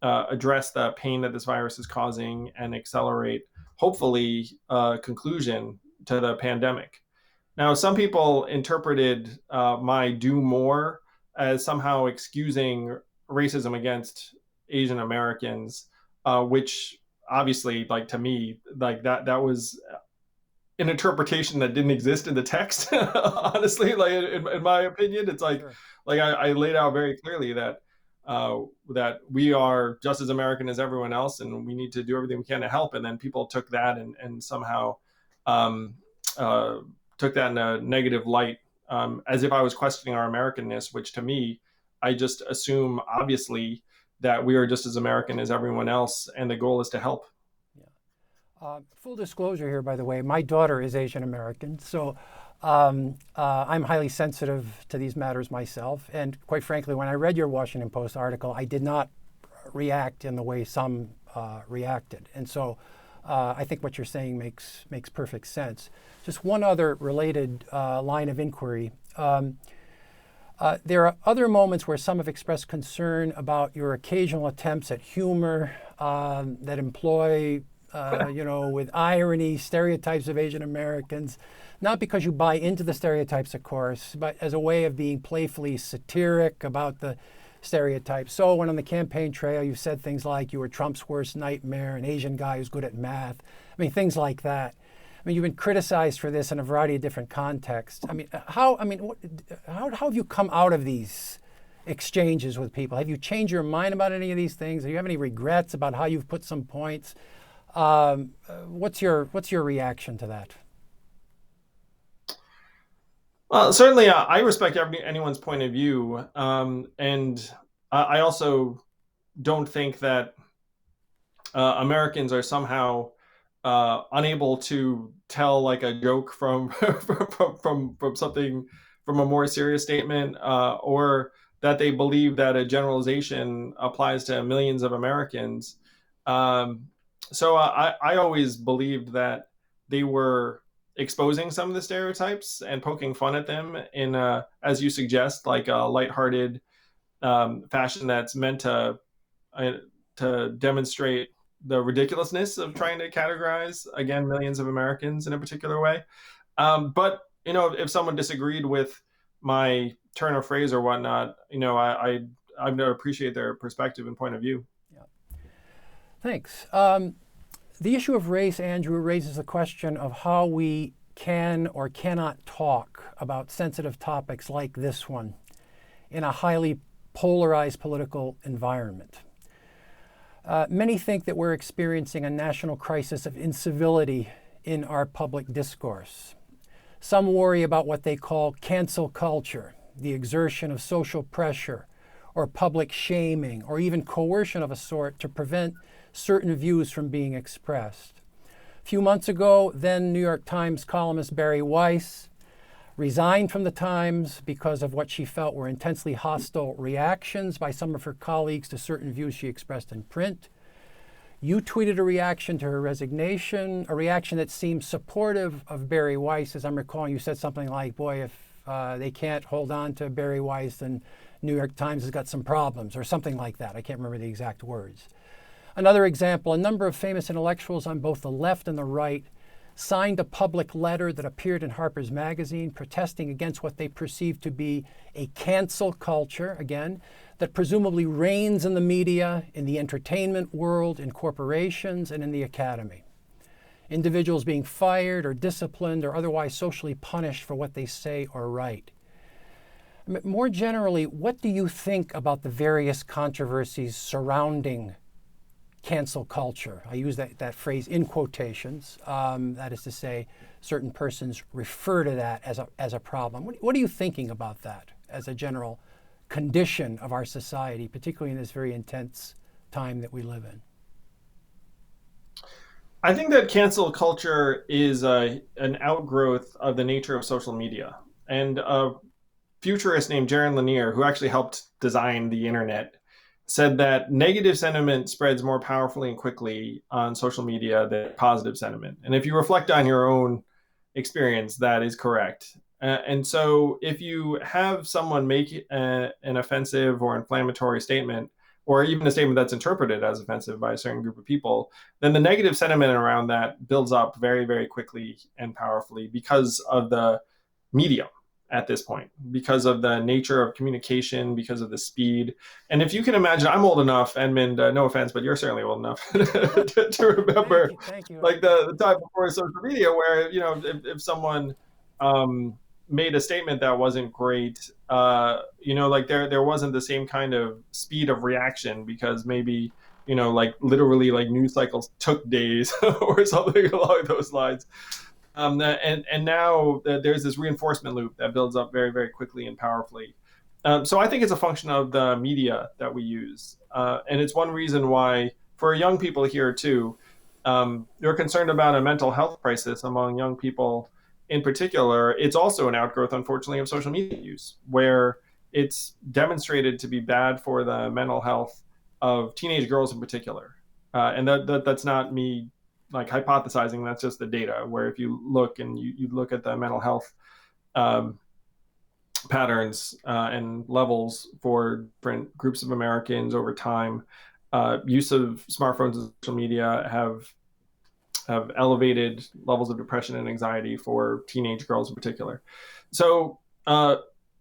address the pain that this virus is causing and accelerate, hopefully, a conclusion to the pandemic. Now, some people interpreted my do more as somehow excusing racism against Asian Americans, which obviously, like to me, like that was an interpretation that didn't exist in the text. Honestly, like in my opinion, it's Sure. like I laid out very clearly that that we are just as American as everyone else, and we need to do everything we can to help. And then people took that and somehow um, uh, took that in a negative light, as if I was questioning our Americanness, which to me, I just assume obviously that we are just as American as everyone else, and the goal is to help. Yeah. Full disclosure here, by the way, my daughter is Asian American, so I'm highly sensitive to these matters myself. And quite frankly, when I read your Washington Post article, I did not react in the way some reacted. And so I think what you're saying makes perfect sense. Just one other related line of inquiry. There are other moments where some have expressed concern about your occasional attempts at humor that employ, with irony, stereotypes of Asian Americans, not because you buy into the stereotypes, of course, but as a way of being playfully satiric about the stereotypes. So when on the campaign trail you said things like you were Trump's worst nightmare, an Asian guy who's good at math, I mean, things like that. I mean, you've been criticized for this in a variety of different contexts. How have you come out of these exchanges with people? Have you changed your mind about any of these things? Do you have any regrets about how you've put some points? What's your reaction to that? Well, certainly, I respect anyone's point of view, and I also don't think that Americans are somehow unable to tell like a joke from from something from a more serious statement, or that they believe that a generalization applies to millions of Americans. Um, so I always believed that they were exposing some of the stereotypes and poking fun at them in, as you suggest, like a lighthearted fashion that's meant uh, to demonstrate the ridiculousness of trying to categorize again millions of Americans in a particular way. But if someone disagreed with my turn of phrase or whatnot, I would appreciate their perspective and point of view. Yeah. Thanks. The issue of race, Andrew, raises the question of how we can or cannot talk about sensitive topics like this one in a highly polarized political environment. Many think that we're experiencing a national crisis of incivility in our public discourse. Some worry about what they call cancel culture, the exertion of social pressure or public shaming or even coercion of a sort to prevent certain views from being expressed. A few months ago, then New York Times columnist Bari Weiss resigned from the Times because of what she felt were intensely hostile reactions by some of her colleagues to certain views she expressed in print. You tweeted a reaction to her resignation, a reaction that seemed supportive of Bari Weiss. As I'm recalling, you said something like, boy, if they can't hold on to Bari Weiss, then New York Times has got some problems, or something like that. I can't remember the exact words. Another example, a number of famous intellectuals on both the left and the right signed a public letter that appeared in Harper's Magazine protesting against what they perceived to be a cancel culture, again, that presumably reigns in the media, in the entertainment world, in corporations, and in the academy. Individuals being fired or disciplined or otherwise socially punished for what they say or write. More generally, what do you think about the various controversies surrounding cancel culture? I use that phrase in quotations. That is to say, certain persons refer to that as a problem. What are you thinking about that as a general condition of our society, particularly in this very intense time that we live in? I think that cancel culture is an outgrowth of the nature of social media. And a futurist named Jaron Lanier, who actually helped design the internet, said that negative sentiment spreads more powerfully and quickly on social media than positive sentiment. And if you reflect on your own experience, that is correct. And so if you have someone make an offensive or inflammatory statement, or even a statement that's interpreted as offensive by a certain group of people, then the negative sentiment around that builds up very, very quickly and powerfully because of the medium at this point, because of the nature of communication, because of the speed. And if you can imagine, I'm old enough, Edmund, no offense, but you're certainly old enough to remember Thank you. like the time before social media where, if someone made a statement that wasn't great, like there wasn't the same kind of speed of reaction because maybe, like literally like news cycles took days or something along those lines. And now there's this reinforcement loop that builds up very, very quickly and powerfully. So I think it's a function of the media that we use. And it's one reason why, for young people here too, you're concerned about a mental health crisis among young people in particular. It's also an outgrowth, unfortunately, of social media use, where it's demonstrated to be bad for the mental health of teenage girls in particular. And that's not me like hypothesizing, that's just the data, where if you look and you look at the mental health patterns and levels for different groups of Americans over time, use of smartphones and social media have elevated levels of depression and anxiety for teenage girls in particular. So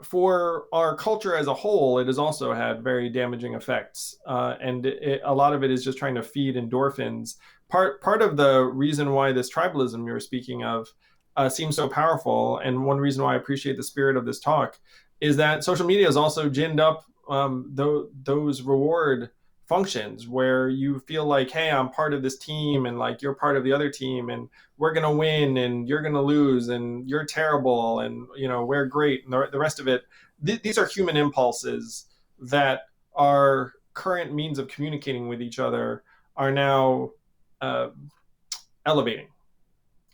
for our culture as a whole, it has also had very damaging effects. And a lot of it is just trying to feed endorphins. Part of the reason why this tribalism you're speaking of seems so powerful, and one reason why I appreciate the spirit of this talk, is that social media has also ginned up those reward functions where you feel like, hey, I'm part of this team, and like you're part of the other team, and we're gonna win, and you're gonna lose, and you're terrible, and we're great, and the rest of it. These are human impulses that our current means of communicating with each other are now elevating.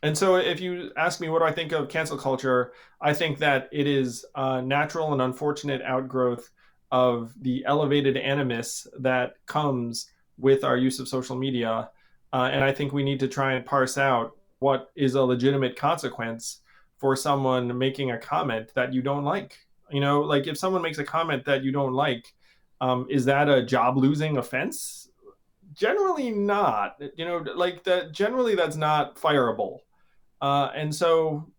And so if you ask me what do I think of cancel culture, I think that it is a natural and unfortunate outgrowth of the elevated animus that comes with our use of social media. And I think we need to try and parse out what is a legitimate consequence for someone making a comment that you don't like. Like if someone makes a comment that you don't like, is that a job losing offense? Generally not. Like that. Generally, that's not fireable. And so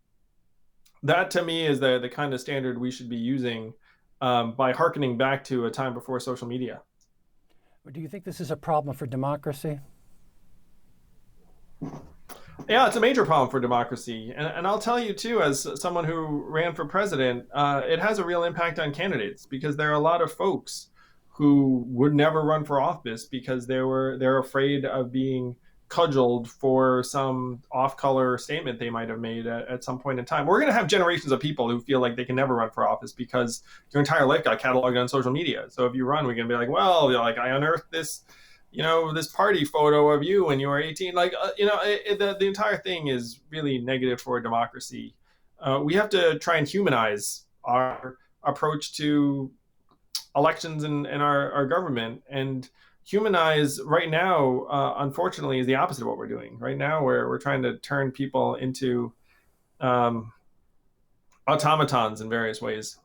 that to me is the kind of standard we should be using by hearkening back to a time before social media. Do you think this is a problem for democracy? Yeah, it's a major problem for democracy. And I'll tell you, too, as someone who ran for president, it has a real impact on candidates because there are a lot of folks who would never run for office because they're afraid of being cudgeled for some off-color statement they might have made at some point in time. We're going to have generations of people who feel like they can never run for office because your entire life got cataloged on social media. So if you run, we're going to be like, well, like I unearthed this this party photo of you when you were 18. Like, the entire thing is really negative for democracy. We have to try and humanize our approach to elections and our government. And humanize right now, unfortunately, is the opposite of what we're doing. Right now, we're trying to turn people into um, automatons in various ways.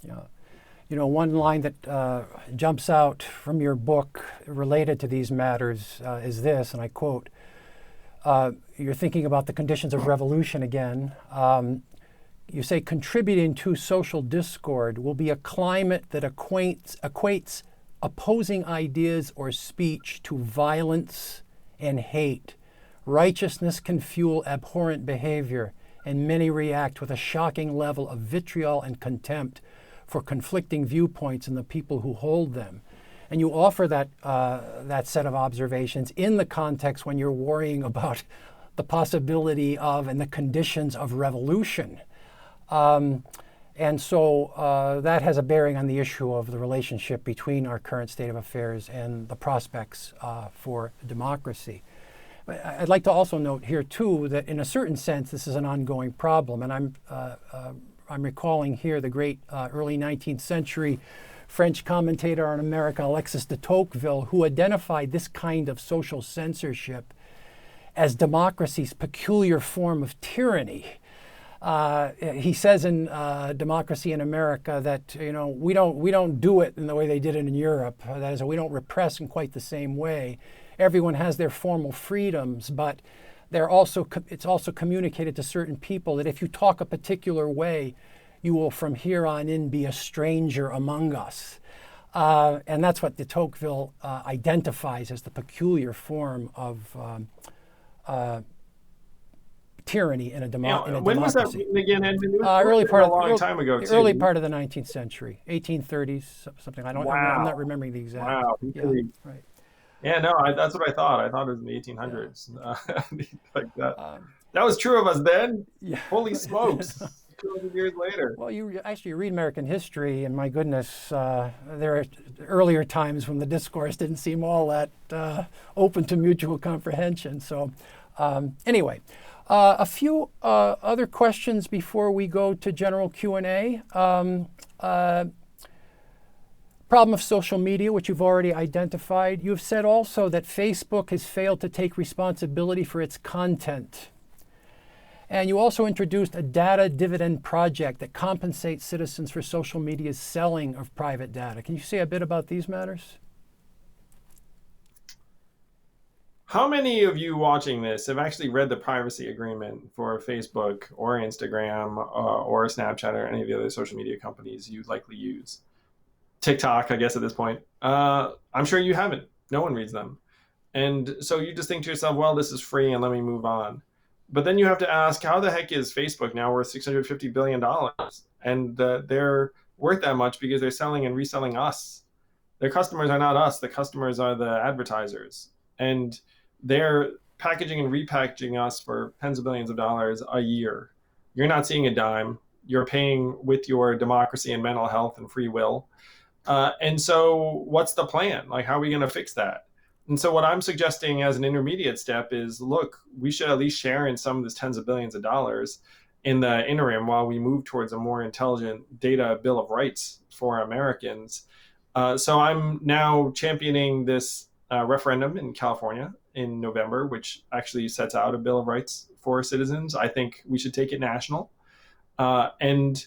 Yeah. One line that jumps out from your book related to these matters is this, and I quote, you're thinking about the conditions of revolution again. You say, contributing to social discord will be a climate that equates opposing ideas or speech to violence and hate. Righteousness can fuel abhorrent behavior, and many react with a shocking level of vitriol and contempt for conflicting viewpoints and the people who hold them. And you offer that set of observations in the context when you're worrying about the possibility of and the conditions of revolution. And so that has a bearing on the issue of the relationship between our current state of affairs and the prospects for democracy. I'd like to also note here, too, that in a certain sense, this is an ongoing problem. And I'm recalling here the great early 19th century French commentator on America, Alexis de Tocqueville, who identified this kind of social censorship as democracy's peculiar form of tyranny. He says in Democracy in America that we don't do it in the way they did it in Europe. That is, we don't repress in quite the same way. Everyone has their formal freedoms, but it's also communicated to certain people that if you talk a particular way, you will from here on in be a stranger among us. And that's what de Tocqueville identifies as the peculiar form of tyranny in a democracy. When was that written again, Edmund? Early part of a long time ago, too. Early part of the 19th century, 1830s, something. I'm not remembering the exact. Wow. Yeah, right. Yeah, no, that's what I thought. I thought it was in the 1800s. Like that. That was true of us then. Yeah. Holy smokes. 200 years later. Well, you read American history, and my goodness, there are earlier times when the discourse didn't seem all that open to mutual comprehension. So anyway, a few other questions before we go to general Q&A. Problem of social media, which you've already identified. You've said also that Facebook has failed to take responsibility for its content. And you also introduced a data dividend project that compensates citizens for social media's selling of private data. Can you say a bit about these matters? How many of you watching this have actually read the privacy agreement for Facebook or Instagram or Snapchat or any of the other social media companies you likely use? TikTok, I guess, at this point. I'm sure you haven't. No one reads them. And so you just think to yourself, well, this is free and let me move on. But then you have to ask, how the heck is Facebook now worth $650 billion? And they're worth that much because they're selling and reselling us. Their customers are not us. The customers are the advertisers. And they're packaging and repackaging us for tens of billions of dollars a year. You're not seeing a dime. You're paying with your democracy and mental health and free will. And so what's the plan? Like, how are we going to fix that? And so what I'm suggesting as an intermediate step is, look, we should at least share in some of this tens of billions of dollars in the interim while we move towards a more intelligent data bill of rights for Americans. So I'm now championing this referendum in California in November, which actually sets out a bill of rights for citizens. I think we should take it national. And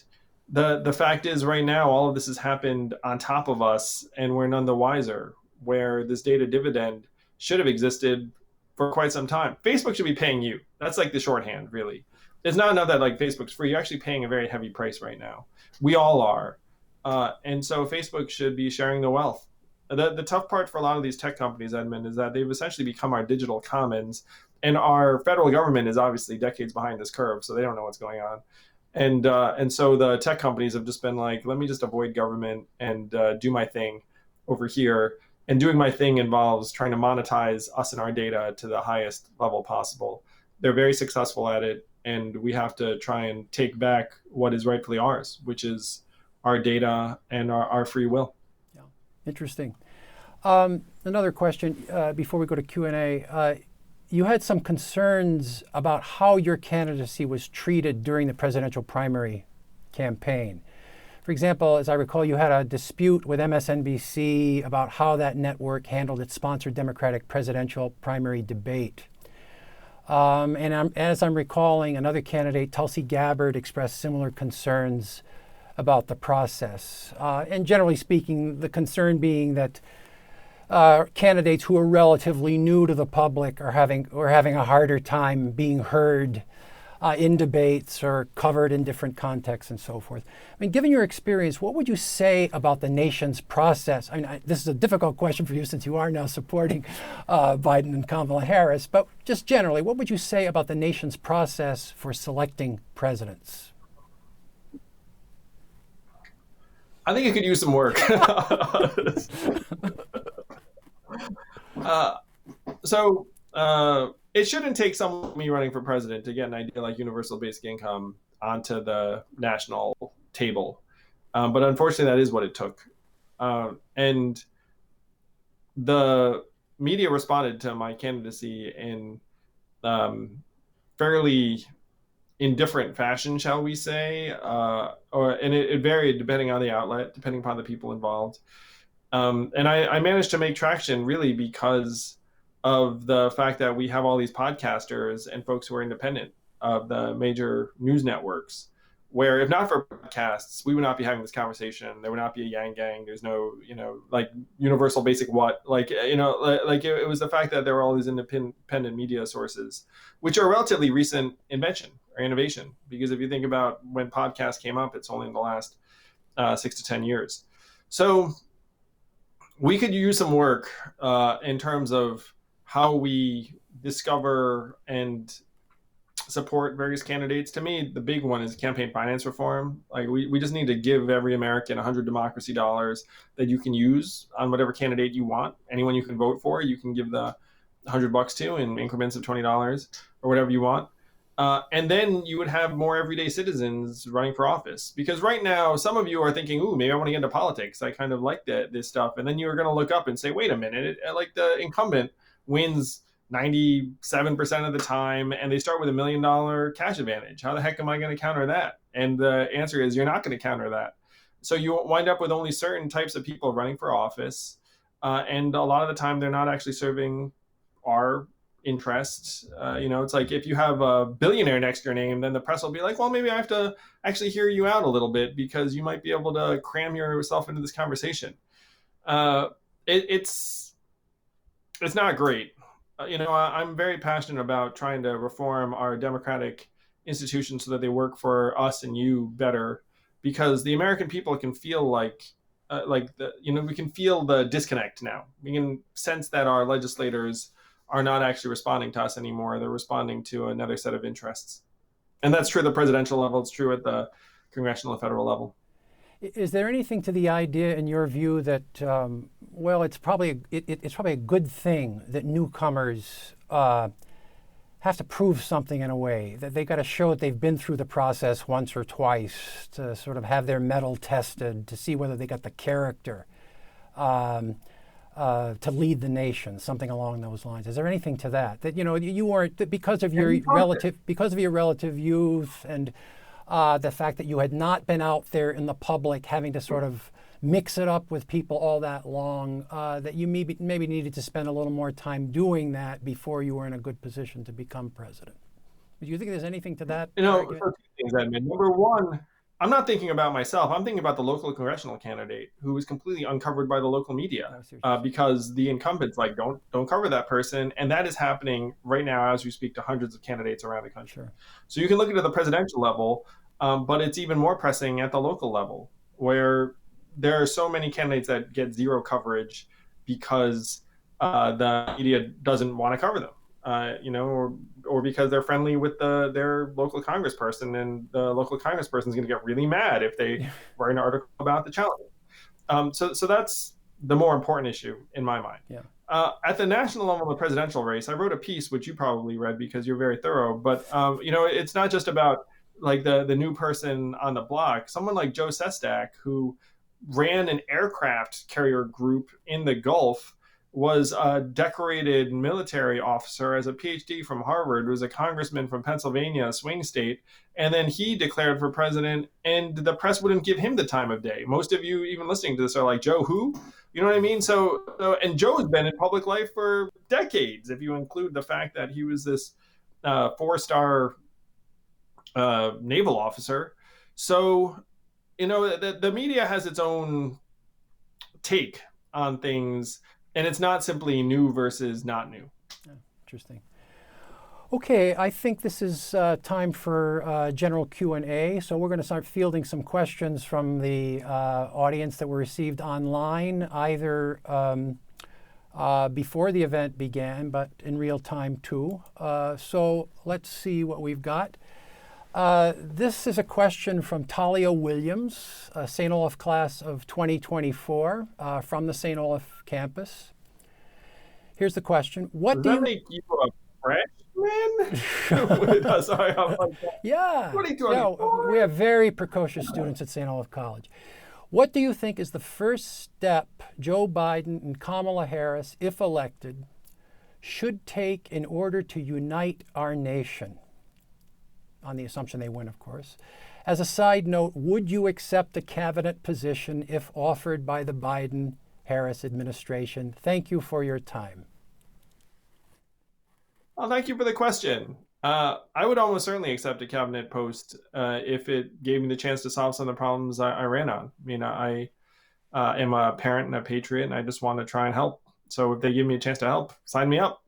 the fact is, right now, all of this has happened on top of us, and we're none the wiser, where this data dividend should have existed for quite some time. Facebook should be paying you. That's like the shorthand, really. It's not enough that like Facebook's free. You're actually paying a very heavy price right now. We all are. And so Facebook should be sharing the wealth. The tough part for a lot of these tech companies, Edmund, is that they've essentially become our digital commons, And our federal government is obviously decades behind this curve, so they don't know what's going on. And so the tech companies have just been like, let me just avoid government and do my thing over here. And doing my thing involves trying to monetize us and our data to the highest level possible. They're very successful at it, and we have to try and take back what is rightfully ours, which is our data and our free will. Yeah, interesting. Another question before we go to Q&A. You had some concerns about how your candidacy was treated during the presidential primary campaign. For example, as I recall, you had a dispute with MSNBC about how that network handled its sponsored Democratic presidential primary debate. As I'm recalling, another candidate, Tulsi Gabbard, expressed similar concerns about the process. And generally speaking, the concern being that candidates who are relatively new to the public are having a harder time being heard in debates or covered in different contexts and so forth. I mean, given your experience, what would you say about the nation's process? I mean, this is a difficult question for you since you are now supporting Biden and Kamala Harris, but just generally, what would you say about the nation's process for selecting presidents? I think it could use some work. It shouldn't take someone like me running for president to get an idea like universal basic income onto the national table. But unfortunately, that is what it took. And the media responded to my candidacy in fairly indifferent fashion, shall we say, and it varied depending on the outlet, depending upon the people involved. And I managed to make traction really because of the fact that we have all these podcasters and folks who are independent of the major news networks, where if not for podcasts, we would not be having this conversation. There would not be a Yang Gang. There's no, like universal basic what, it was the fact that there were all these independent media sources, which are a relatively recent invention or innovation. Because if you think about when podcasts came up, it's only in the last 6 to 10 years. So we could use some work in terms of how we discover and support various candidates. To me, the big one is campaign finance reform. Like we just need to give every American 100 democracy dollars that you can use on whatever candidate you want. Anyone you can vote for, you can give the $100 to in increments of $20 or whatever you want. And then you would have more everyday citizens running for office. Because right now, some of you are thinking, ooh, maybe I want to get into politics. I kind of like this stuff. And then you're going to look up and say, wait a minute, like the incumbent wins 97% of the time, and they start with $1 million cash advantage. How the heck am I going to counter that? And the answer is you're not going to counter that. So you wind up with only certain types of people running for office. And a lot of the time, they're not actually serving our interests. It's like if you have a billionaire next to your name, then the press will be like, well, maybe I have to actually hear you out a little bit because you might be able to cram yourself into this conversation. It's not great. I'm very passionate about trying to reform our democratic institutions so that they work for us and you better, because the American people can feel we can feel the disconnect now. We can sense that our legislators are not actually responding to us anymore. They're responding to another set of interests. And that's true at the presidential level. It's true at the congressional and federal level. Is there anything to the idea, in your view, that it's probably a good thing that newcomers have to prove something in a way, that they got to show that they've been through the process once or twice to sort of have their mettle tested to see whether they got the character to lead the nation, something along those lines? Is there anything to that you weren't, because of your relative youth and the fact that you had not been out there in the public having to sort of mix it up with people all that long, that you maybe needed to spend a little more time doing that before you were in a good position to become president? Do you think there's anything to that? So two things, Edmund. Number one, I'm not thinking about myself. I'm thinking about the local congressional candidate who was completely uncovered by the local media because the incumbents don't cover that person, and that is happening right now as we speak to hundreds of candidates around the country. Sure. So you can look at the presidential level, but it's even more pressing at the local level, where there are so many candidates that get zero coverage because the media doesn't want to cover them. or because they're friendly with their local congressperson, and the local congressperson is going to get really mad if they write an article about the challenge. So that's the more important issue in my mind. Yeah. At the national level, the presidential race, I wrote a piece which you probably read because you're very thorough. But it's not just about like the new person on the block. Someone like Joe Sestak, who ran an aircraft carrier group in the Gulf, was a decorated military officer, as a PhD from Harvard, was a congressman from Pennsylvania, a swing state, and then he declared for president, and the press wouldn't give him the time of day. Most of you even listening to this are like, Joe who? You know what I mean? And Joe's been in public life for decades, if you include the fact that he was this 4-star naval officer. So, the media has its own take on things, and it's not simply new versus not new. Interesting. Okay, I think this is time for general Q&A. So we're going to start fielding some questions from the audience that were received online, either before the event began, but in real time too. So let's see what we've got. This is a question from Talia Williams, a St. Olaf class of 2024 from the St. Olaf campus. Here's the question. Does that make you a freshman? Sorry, I'm like, yeah, we have very precocious students at St. Olaf College. What do you think is the first step Joe Biden and Kamala Harris, if elected, should take in order to unite our nation? On the assumption they win, of course. As a side note, would you accept a cabinet position if offered by the Biden-Harris administration? Thank you for your time. Well, thank you for the question. I would almost certainly accept a cabinet post if it gave me the chance to solve some of the problems I ran on. I mean, I am a parent and a patriot, and I just want to try and help. So if they give me a chance to help, sign me up.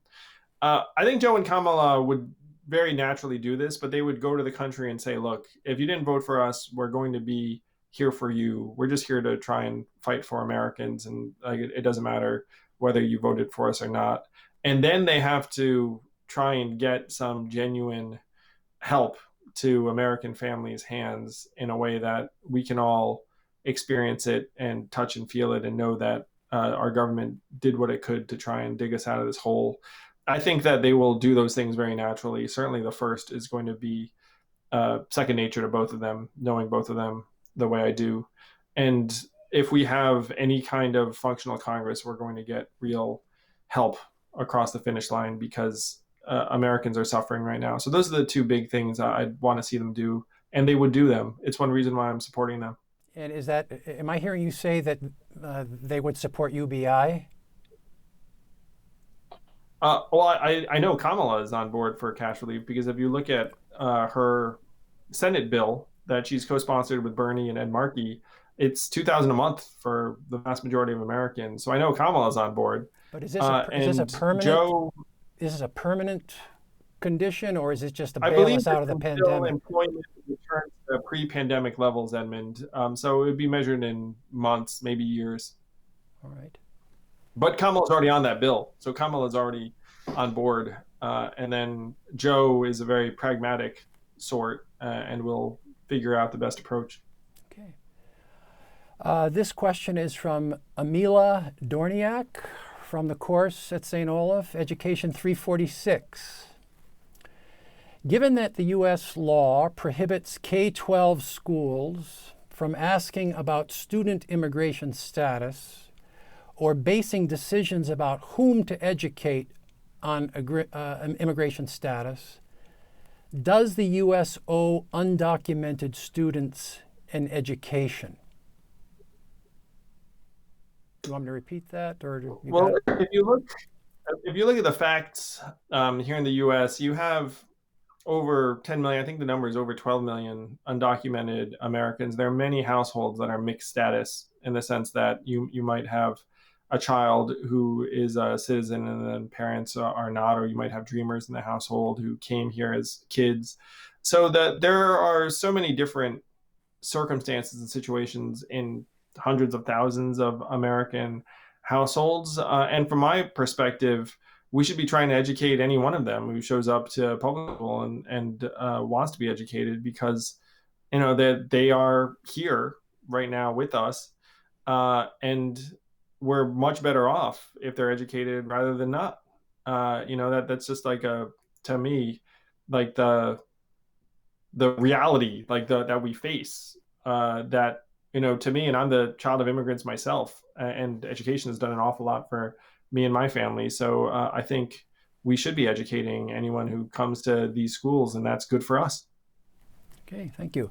I think Joe and Kamala would very naturally do this, but they would go to the country and say, look, if you didn't vote for us, we're going to be here for you. We're just here to try and fight for Americans, and it doesn't matter whether you voted for us or not. And then they have to try and get some genuine help to American families' hands in a way that we can all experience it and touch and feel it and know that our government did what it could to try and dig us out of this hole. I think that they will do those things very naturally. Certainly the first is going to be second nature to both of them, knowing both of them the way I do. And if we have any kind of functional Congress, we're going to get real help across the finish line, because Americans are suffering right now. So those are the two big things I'd want to see them do, and they would do them. It's one reason why I'm supporting them. And am I hearing you say that they would support UBI? Well, I know Kamala is on board for cash relief, because if you look at her Senate bill that she's co-sponsored with Bernie and Ed Markey, it's $2,000 a month for the vast majority of Americans. So I know Kamala is on board. But is this a permanent? Is this a permanent condition, or is it just to bail us out of the pandemic? Employment returns to pre-pandemic levels, Edmund. So it would be measured in months, maybe years. All right. But Kamala's already on that bill, so Kamala's already on board. And then Joe is a very pragmatic sort, and will figure out the best approach. Okay. This question is from Amila Dorniak from the course at St. Olaf, Education 346. Given that the U.S. law prohibits K-12 schools from asking about student immigration status or basing decisions about whom to educate on immigration status, does the U.S. owe undocumented students an education? Do you want me to repeat that, or well, if you look at the facts here in the U.S., you have over 10 million. I think the number is over 12 million undocumented Americans. There are many households that are mixed status, in the sense that you might have a child who is a citizen and then parents are not, or you might have dreamers in the household who came here as kids. So that there are so many different circumstances and situations in hundreds of thousands of American households. And from my perspective, we should be trying to educate any one of them who shows up to public school and wants to be educated, because that they are here right now with us, and we're much better off if they're educated rather than not. That's just like to me, like the reality, like that we face, that to me, and I'm the child of immigrants myself, and education has done an awful lot for me and my family. So I think we should be educating anyone who comes to these schools, and that's good for us. Okay, thank you.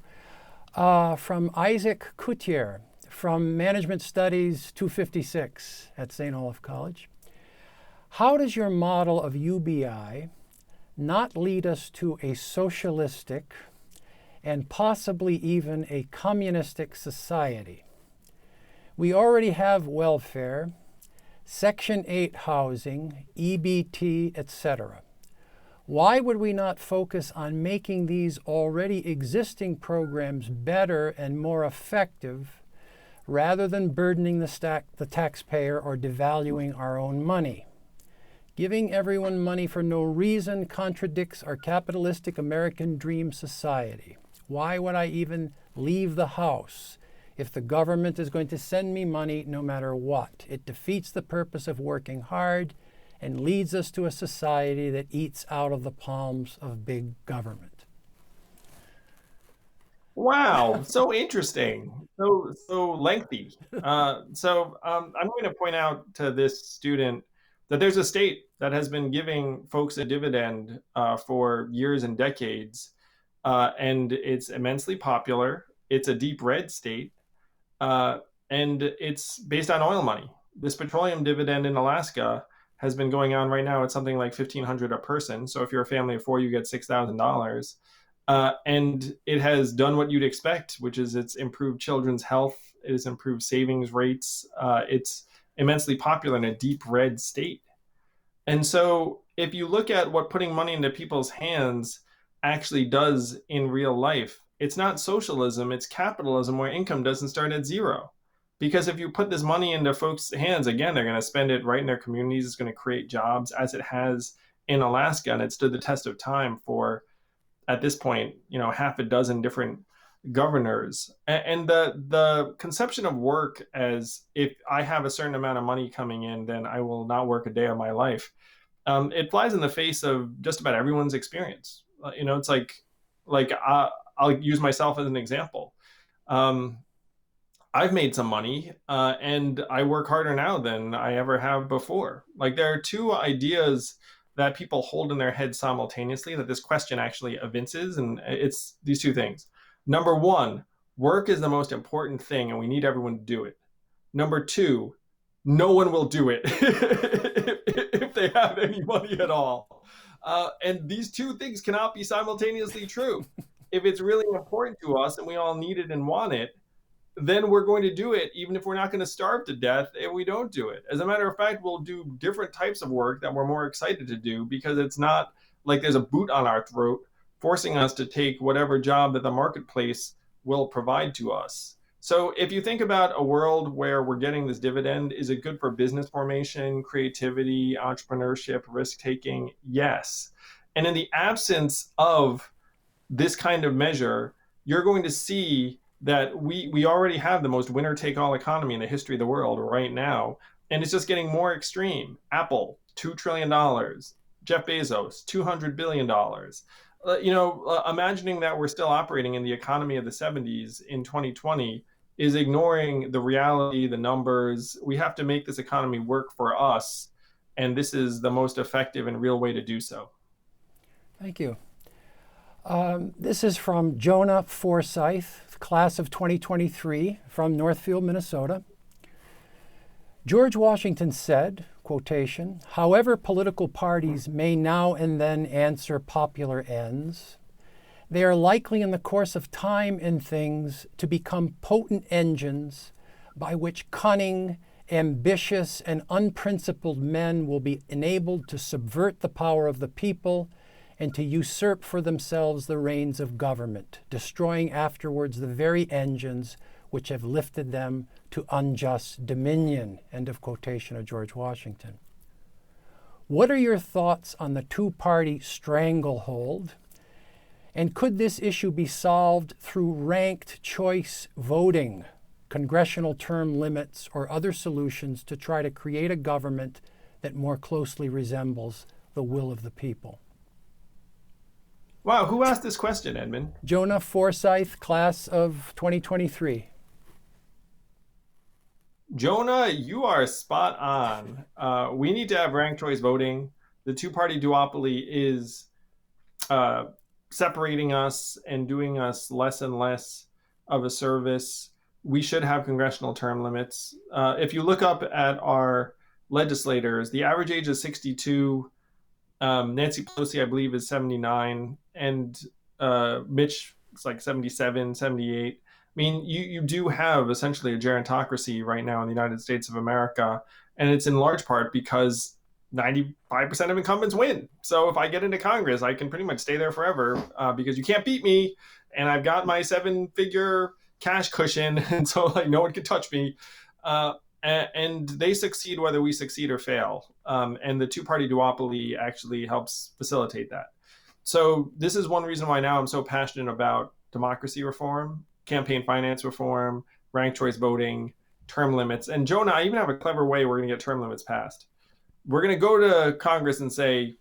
From Isaac Coutier, from Management Studies 256 at St. Olaf College. How does your model of UBI not lead us to a socialistic and possibly even a communistic society? We already have welfare, Section 8 housing, EBT, etc. Why would we not focus on making these already existing programs better and more effective, rather than burdening the taxpayer or devaluing our own money? Giving everyone money for no reason contradicts our capitalistic American dream society. Why would I even leave the house if the government is going to send me money no matter what? It defeats the purpose of working hard and leads us to a society that eats out of the palms of big government. Wow, so interesting, so lengthy. I'm going to point out to this student that there's a state that has been giving folks a dividend for years and decades, and it's immensely popular. It's a deep red state, and it's based on oil money. This petroleum dividend in Alaska has been going on right now. It's something like $1,500 a person. So if you're a family of four, you get $6,000. And it has done what you'd expect, which is it's improved children's health. It has improved savings rates. It's immensely popular in a deep red state. And so if you look at what putting money into people's hands actually does in real life, it's not socialism, it's capitalism, where income doesn't start at zero. Because if you put this money into folks' hands, again, they're going to spend it right in their communities. It's going to create jobs, as it has in Alaska, and it stood the test of time for, at this point, half a dozen different governors. And the conception of work as, if I have a certain amount of money coming in, then I will not work a day of my life. It flies in the face of just about everyone's experience. It's like I'll use myself as an example. I've made some money, and I work harder now than I ever have before. Like, there are two ideas that people hold in their head simultaneously that this question actually evinces, and it's these two things. Number one, work is the most important thing, and we need everyone to do it. Number two, no one will do it if they have any money at all. And these two things cannot be simultaneously true. If it's really important to us and we all need it and want it, then we're going to do it, even if we're not going to starve to death if we don't do it. As a matter of fact, we'll do different types of work that we're more excited to do, because it's not like there's a boot on our throat forcing us to take whatever job that the marketplace will provide to us. So if you think about a world where we're getting this dividend, is it good for business formation, creativity, entrepreneurship, risk-taking? Yes. And in the absence of this kind of measure, you're going to see that we already have the most winner-take-all economy in the history of the world right now, and it's just getting more extreme. Apple, $2 trillion. Jeff Bezos, $200 billion. Imagining that we're still operating in the economy of the 70s in 2020 is ignoring the reality, the numbers. We have to make this economy work for us, and this is the most effective and real way to do so. Thank you. This is from Jonah Forsyth, class of 2023, from Northfield, Minnesota. George Washington said, quotation, "However political parties may now and then answer popular ends, they are likely in the course of time and things to become potent engines by which cunning, ambitious, and unprincipled men will be enabled to subvert the power of the people and to usurp for themselves the reins of government, destroying afterwards the very engines which have lifted them to unjust dominion." End of quotation of George Washington. What are your thoughts on the two-party stranglehold? And could this issue be solved through ranked choice voting, congressional term limits, or other solutions to try to create a government that more closely resembles the will of the people? Wow, who asked this question, Edmund? Jonah Forsyth, class of 2023. Jonah, you are spot on. We need to have ranked choice voting. The two-party duopoly is separating us and doing us less and less of a service. We should have congressional term limits. If you look up at our legislators, the average age is 62. Nancy Pelosi, I believe, is 79. And Mitch is like 77, 78. I mean, you do have essentially a gerontocracy right now in the United States of America. And it's in large part because 95% of incumbents win. So if I get into Congress, I can pretty much stay there forever because you can't beat me. And I've got my 7-figure cash cushion. And so like no one can touch me. And they succeed whether we succeed or fail. And the two-party duopoly actually helps facilitate that. So this is one reason why now I'm so passionate about democracy reform, campaign finance reform, ranked choice voting, term limits. And Jonah, I even have a clever way we're going to get term limits passed. We're going to go to Congress and say,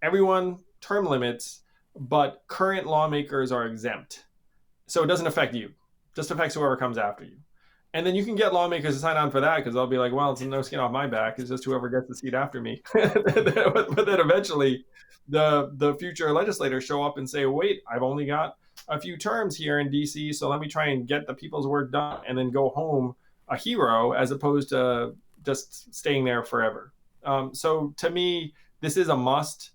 everyone, term limits, but current lawmakers are exempt. So it doesn't affect you. It just affects whoever comes after you. And then you can get lawmakers to sign on for that because they'll be like, well, it's no skin off my back. It's just whoever gets the seat after me. But then eventually the future legislators show up and say, wait, I've only got a few terms here in DC, so let me try and get the people's work done and then go home a hero as opposed to just staying there forever. So to me, this is a must.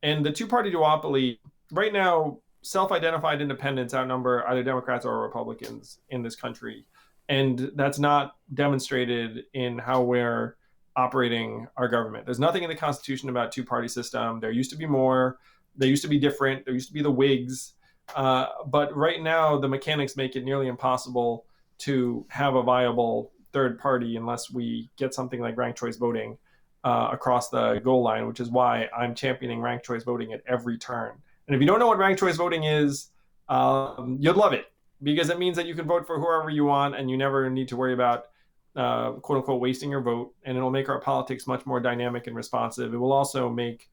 And the two-party duopoly, right now, self-identified independents outnumber either Democrats or Republicans in this country. And that's not demonstrated in how we're operating our government. There's nothing in the Constitution about two-party system. There used to be more. They used to be different. There used to be the Whigs. But right now, the mechanics make it nearly impossible to have a viable third party unless we get something like ranked choice voting across the goal line, which is why I'm championing ranked choice voting at every turn. And if you don't know what ranked choice voting is, you'd love it because it means that you can vote for whoever you want and you never need to worry about quote unquote wasting your vote. And it'll make our politics much more dynamic and responsive. It will also make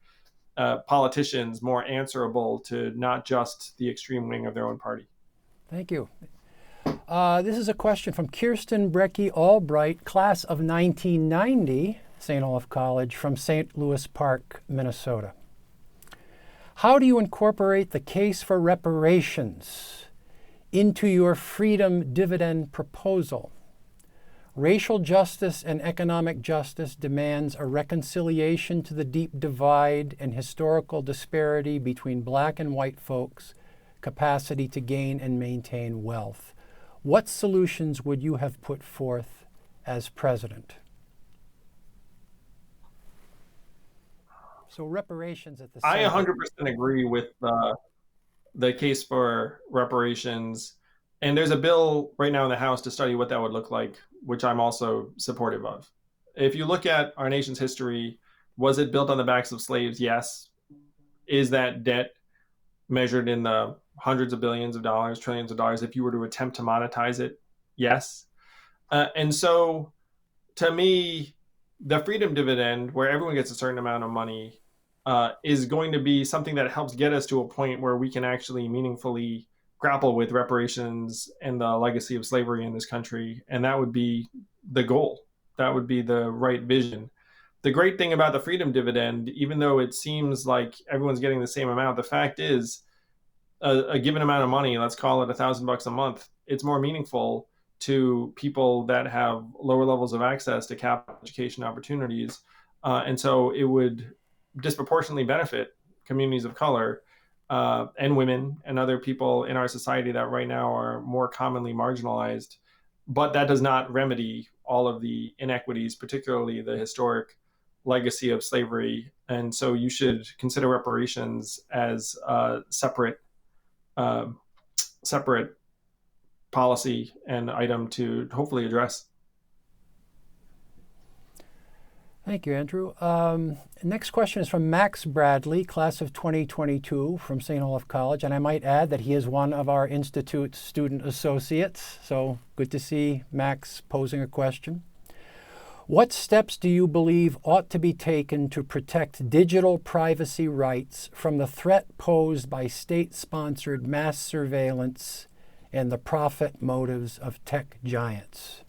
politicians more answerable to not just the extreme wing of their own party. Thank you. This is a question from Kirsten Brecky Albright, class of 1990, St. Olaf College, from St. Louis Park, Minnesota. How do you incorporate the case for reparations into your freedom dividend proposal? Racial justice and economic justice demands a reconciliation to the deep divide and historical disparity between black and white folks' capacity to gain and maintain wealth. What solutions would you have put forth as president? So reparations at the center. I 100% agree with the case for reparations. And there's a bill right now in the House to study what that would look like, which I'm also supportive of. If you look at our nation's history, was it built on the backs of slaves? Yes. Is that debt measured in the hundreds of billions of dollars, trillions of dollars, if you were to attempt to monetize it? Yes. And so to me, the freedom dividend, where everyone gets a certain amount of money, is going to be something that helps get us to a point where we can actually meaningfully grapple with reparations and the legacy of slavery in this country. And that would be the goal. That would be the right vision. The great thing about the freedom dividend, even though it seems like everyone's getting the same amount, the fact is a given amount of money, let's call it $1,000 a month, it's more meaningful to people that have lower levels of access to capital education opportunities. And so it would disproportionately benefit communities of color and women and other people in our society that right now are more commonly marginalized. But that does not remedy all of the inequities, particularly the historic legacy of slavery. And so you should consider reparations as a separate policy and item to hopefully address. Thank you, Andrew. Next question is from Max Bradley, class of 2022 from St. Olaf College. And I might add that he is one of our Institute student associates. So good to see Max posing a question. What steps do you believe ought to be taken to protect digital privacy rights from the threat posed by state-sponsored mass surveillance and the profit motives of tech giants?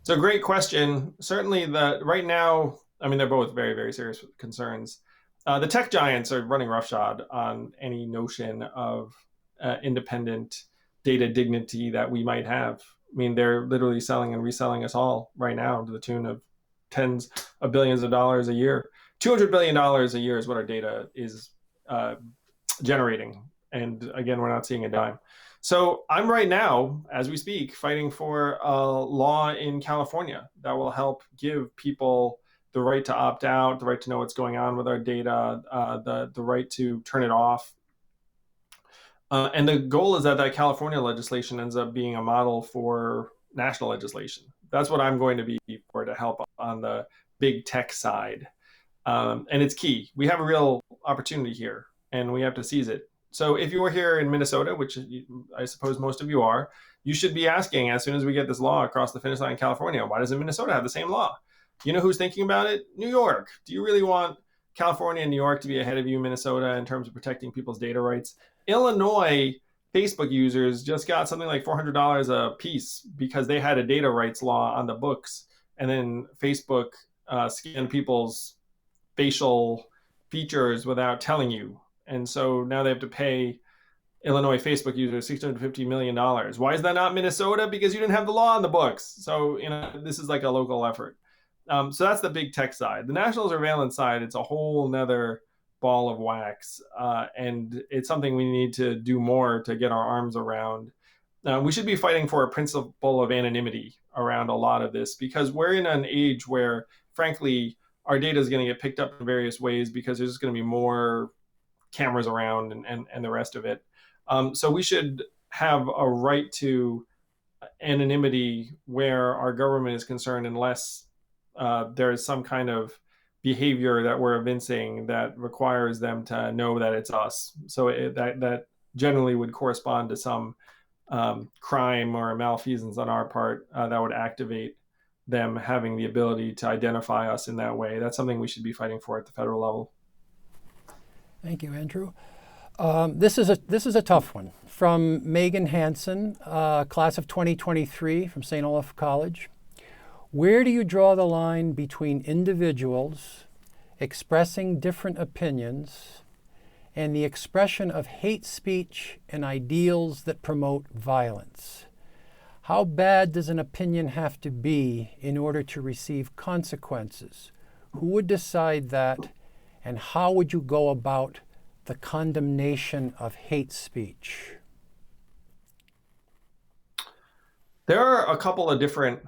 It's a great question. Certainly, right now, I mean, they're both very, very serious concerns. The tech giants are running roughshod on any notion of independent data dignity that we might have. I mean, they're literally selling and reselling us all right now to the tune of tens of billions of dollars a year. $200 billion a year is what our data is generating. And again, we're not seeing a dime. So I'm right now, as we speak, fighting for a law in California that will help give people the right to opt out, the right to know what's going on with our data, the right to turn it off. And the goal is that California legislation ends up being a model for national legislation. That's what I'm going to be for, to help on the big tech side. And it's key. We have a real opportunity here, and we have to seize it. So if you were here in Minnesota, which I suppose most of you are, you should be asking, as soon as we get this law across the finish line in California, why doesn't Minnesota have the same law? You know who's thinking about it? New York. Do you really want California and New York to be ahead of you, Minnesota, in terms of protecting people's data rights? Illinois Facebook users just got something like $400 a piece because they had a data rights law on the books, and then Facebook scanned people's facial features without telling you. And so now they have to pay Illinois Facebook users $650 million. Why is that not Minnesota? Because you didn't have the law on the books. So, this is like a local effort. So that's the big tech side. The national surveillance side, it's a whole nother ball of wax. And it's something we need to do more to get our arms around. We should be fighting for a principle of anonymity around a lot of this, because we're in an age where, frankly, our data is going to get picked up in various ways because there's just going to be more cameras around and the rest of it. So we should have a right to anonymity where our government is concerned, unless there is some kind of behavior that we're evincing that requires them to know that it's us. So that generally would correspond to some crime or malfeasance on our part that would activate them having the ability to identify us in that way. That's something we should be fighting for at the federal level. Thank you, Andrew. This is a tough one from Megan Hansen, class of 2023 from St. Olaf College. Where do you draw the line between individuals expressing different opinions and the expression of hate speech and ideals that promote violence? How bad does an opinion have to be in order to receive consequences? Who would decide that? And how would you go about the condemnation of hate speech? There are a couple of different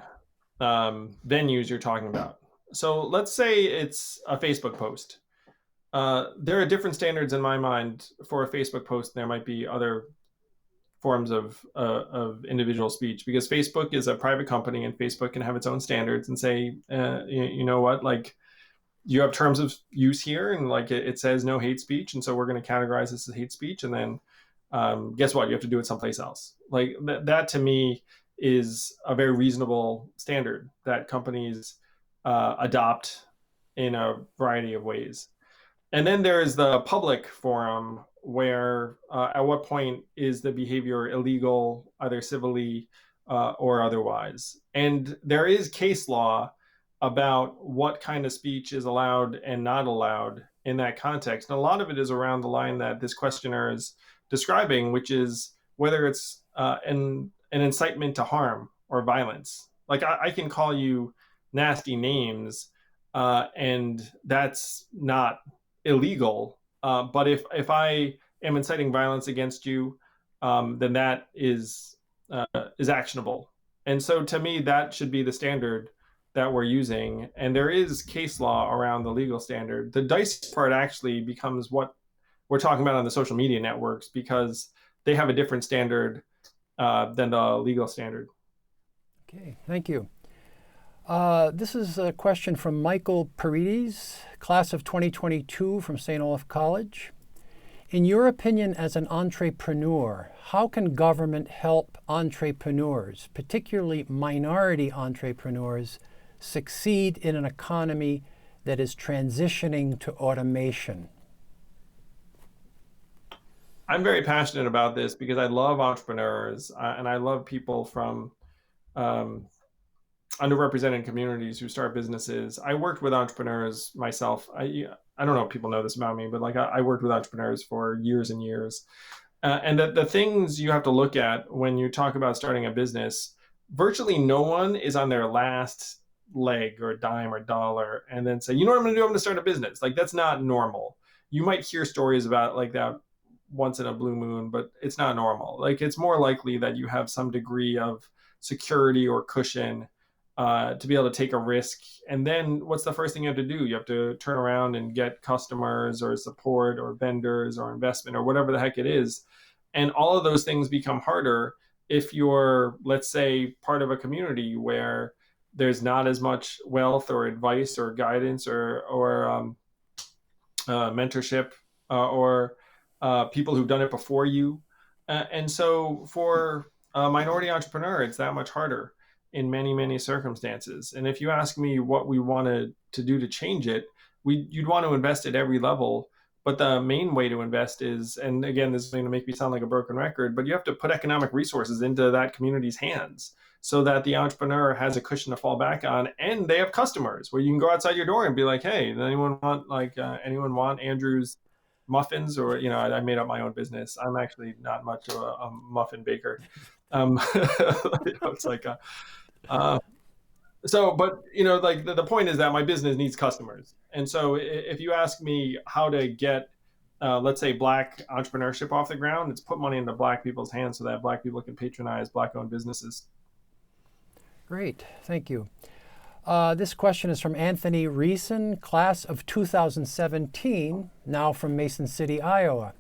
venues you're talking about. So let's say it's a Facebook post. There are different standards in my mind for a Facebook post. There might be other forms of individual speech, because Facebook is a private company and Facebook can have its own standards and say, you know what, like, you have terms of use here, and like it says no hate speech, and so we're going to categorize this as hate speech, and then guess what, you have to do it someplace else. Like that to me is a very reasonable standard that companies adopt in a variety of ways. And then there is the public forum, where at what point is the behavior illegal, either civilly or otherwise. And there is case law about what kind of speech is allowed and not allowed in that context. And a lot of it is around the line that this questioner is describing, which is whether it's an incitement to harm or violence. Like I can call you nasty names and that's not illegal. But if I am inciting violence against you, then that is actionable. And so to me, that should be the standard that we're using. And there is case law around the legal standard. The dicey part actually becomes what we're talking about on the social media networks, because they have a different standard than the legal standard. Okay, thank you. This is a question from Michael Paredes, class of 2022 from St. Olaf College. In your opinion as an entrepreneur, how can government help entrepreneurs, particularly minority entrepreneurs, succeed in an economy that is transitioning to automation? I'm very passionate about this because I love entrepreneurs and I love people from um, underrepresented communities who start businesses. I worked with entrepreneurs myself. I don't know if people know this about me, but like I worked with entrepreneurs for years and years. And the things you have to look at when you talk about starting a business, virtually no one is on their last leg or dime or dollar and then say, you know what I'm going to do? I'm going to start a business. Like that's not normal. You might hear stories about like that once in a blue moon, but it's not normal. Like it's more likely that you have some degree of security or cushion to be able to take a risk. And then what's the first thing you have to do? You have to turn around and get customers or support or vendors or investment or whatever the heck it is. And all of those things become harder if you're, let's say, part of a community where there's not as much wealth or advice or guidance or mentorship or people who've done it before you. And so for a minority entrepreneur, it's that much harder in many, many circumstances. And if you ask me what we wanted to do to change it, you'd want to invest at every level. But the main way to invest is, and again, this is going to make me sound like a broken record, but you have to put economic resources into that community's hands so that the entrepreneur has a cushion to fall back on, and they have customers where you can go outside your door and be like, "Hey, does anyone want Andrew's muffins?" Or I made up my own business. I'm actually not much of a muffin baker. It's like uh, but like the point is that my business needs customers. And so if you ask me how to get, let's say, Black entrepreneurship off the ground, it's put money into Black people's hands so that Black people can patronize Black-owned businesses. Great, thank you. This question is from Anthony Reeson, class of 2017, now from Mason City, Iowa.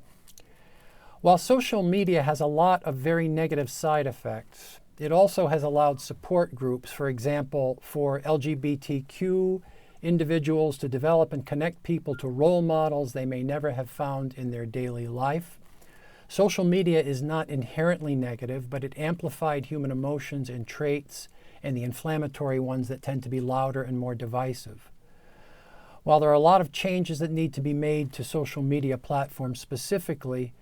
While social media has a lot of very negative side effects, it also has allowed support groups, for example, for LGBTQ individuals to develop and connect people to role models they may never have found in their daily life. Social media is not inherently negative, but it amplified human emotions and traits, and the inflammatory ones that tend to be louder and more divisive. While there are a lot of changes that need to be made to social media platforms specifically,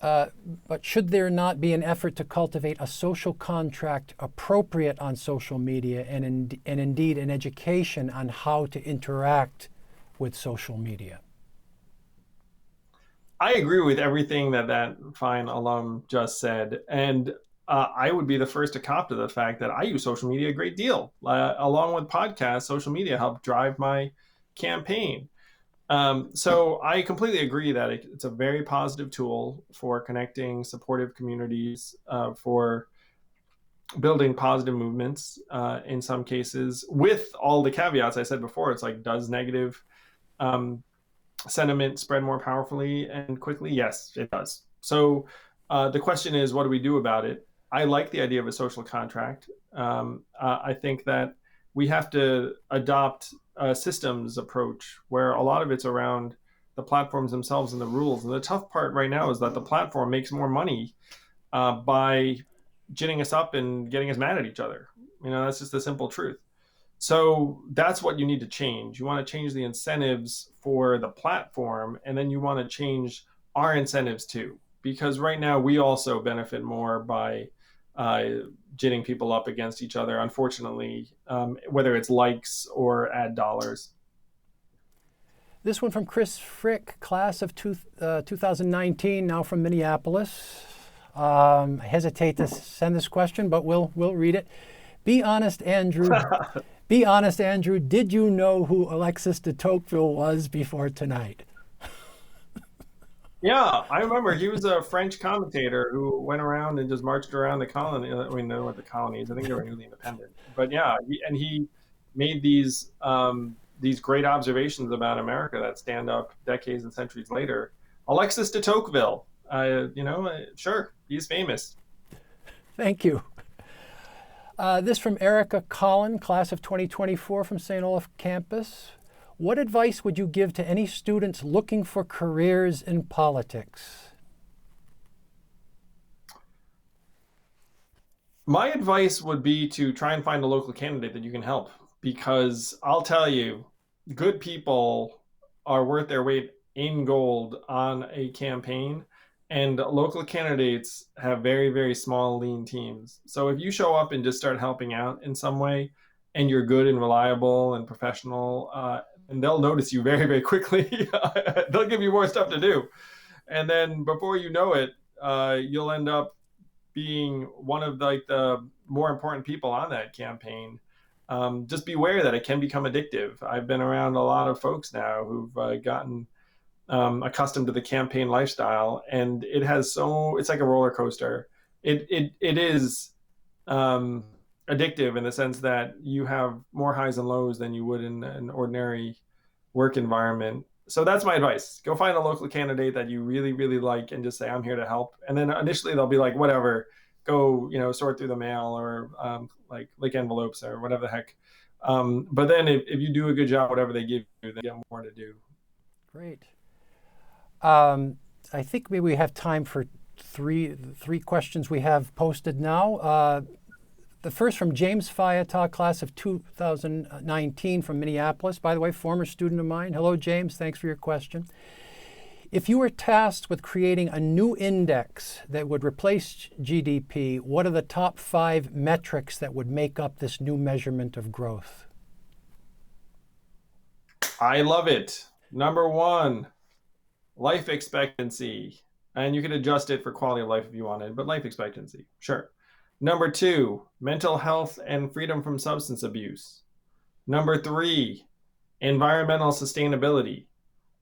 but should there not be an effort to cultivate a social contract appropriate on social media and indeed an education on how to interact with social media? I agree with everything that fine alum just said. And I would be the first to cop to the fact that I use social media a great deal. Along with podcasts, social media helped drive my campaign. So I completely agree that it's a very positive tool for connecting supportive communities, for building positive movements in some cases, with all the caveats I said before. It's like, does negative sentiment spread more powerfully and quickly? Yes, it does. So the question is, what do we do about it? I like the idea of a social contract. I think that we have to adopt a systems approach where a lot of it's around the platforms themselves and the rules. And the tough part right now is that the platform makes more money by ginning us up and getting us mad at each other. That's just the simple truth. So that's what you need to change. You want to change the incentives for the platform, and then you want to change our incentives too. Because right now we also benefit more by ginning people up against each other, unfortunately, whether it's likes or ad dollars. This one from Chris Frick, class of 2019, now from Minneapolis. I hesitate to send this question, but we'll read it. Be honest, Andrew. Be honest, Andrew. Did you know who Alexis de Tocqueville was before tonight? Yeah, I remember he was a French commentator who went around and just marched around the colony. I mean, they weren't the colonies. I think they were newly independent. But yeah, he made these great observations about America that stand up decades and centuries later. Alexis de Tocqueville, sure, he's famous. Thank you. This from Erica Collin, class of 2024 from St. Olaf campus. What advice would you give to any students looking for careers in politics? My advice would be to try and find a local candidate that you can help, because I'll tell you, good people are worth their weight in gold on a campaign, and local candidates have very, very small, lean teams. So if you show up and just start helping out in some way, and you're good and reliable and professional, and they'll notice you very, very quickly. They'll give you more stuff to do. And then before you know it, you'll end up being one of the more important people on that campaign. Just beware that it can become addictive. I've been around a lot of folks now who've gotten accustomed to the campaign lifestyle, and it's like a roller coaster. It is addictive in the sense that you have more highs and lows than you would in an ordinary work environment. So that's my advice. Go find a local candidate that you really, really like and just say, I'm here to help. And then initially they'll be like, whatever, go, sort through the mail or like lick envelopes or whatever the heck. But then if you do a good job, whatever they give you, they get more to do. Great. I think maybe we have time for three questions we have posted now. The first from James Fiata, class of 2019 from Minneapolis. By the way, former student of mine. Hello, James. Thanks for your question. If you were tasked with creating a new index that would replace GDP, what are the top 5 metrics that would make up this new measurement of growth? I love it. Number 1, life expectancy. And you can adjust it for quality of life if you wanted, but life expectancy, sure. Number 2, mental health and freedom from substance abuse. Number 3, environmental sustainability.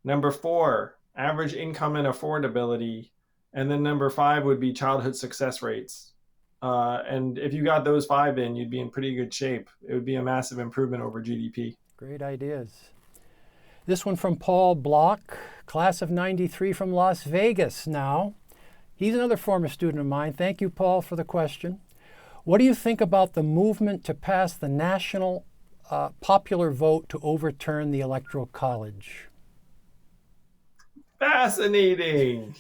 Number 4, average income and affordability. And then number 5 would be childhood success rates. And if you got those 5 in, you'd be in pretty good shape. It would be a massive improvement over GDP. Great ideas. This one from Paul Block, class of 93 from Las Vegas now. He's another former student of mine. Thank you, Paul, for the question. What do you think about the movement to pass the national popular vote to overturn the Electoral College? Fascinating.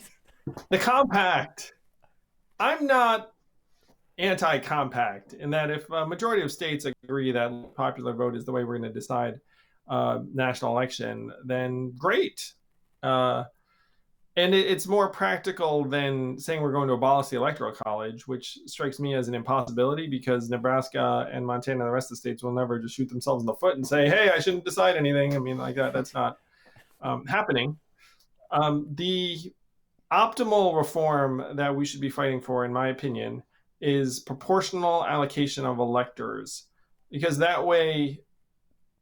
The compact. I'm not anti-compact in that if a majority of states agree that popular vote is the way we're going to decide national election, then great. And it's more practical than saying we're going to abolish the Electoral College, which strikes me as an impossibility because Nebraska and Montana and the rest of the states will never just shoot themselves in the foot and say, hey, I shouldn't decide anything. I mean, like that's not happening. The optimal reform that we should be fighting for, in my opinion, is proportional allocation of electors, because that way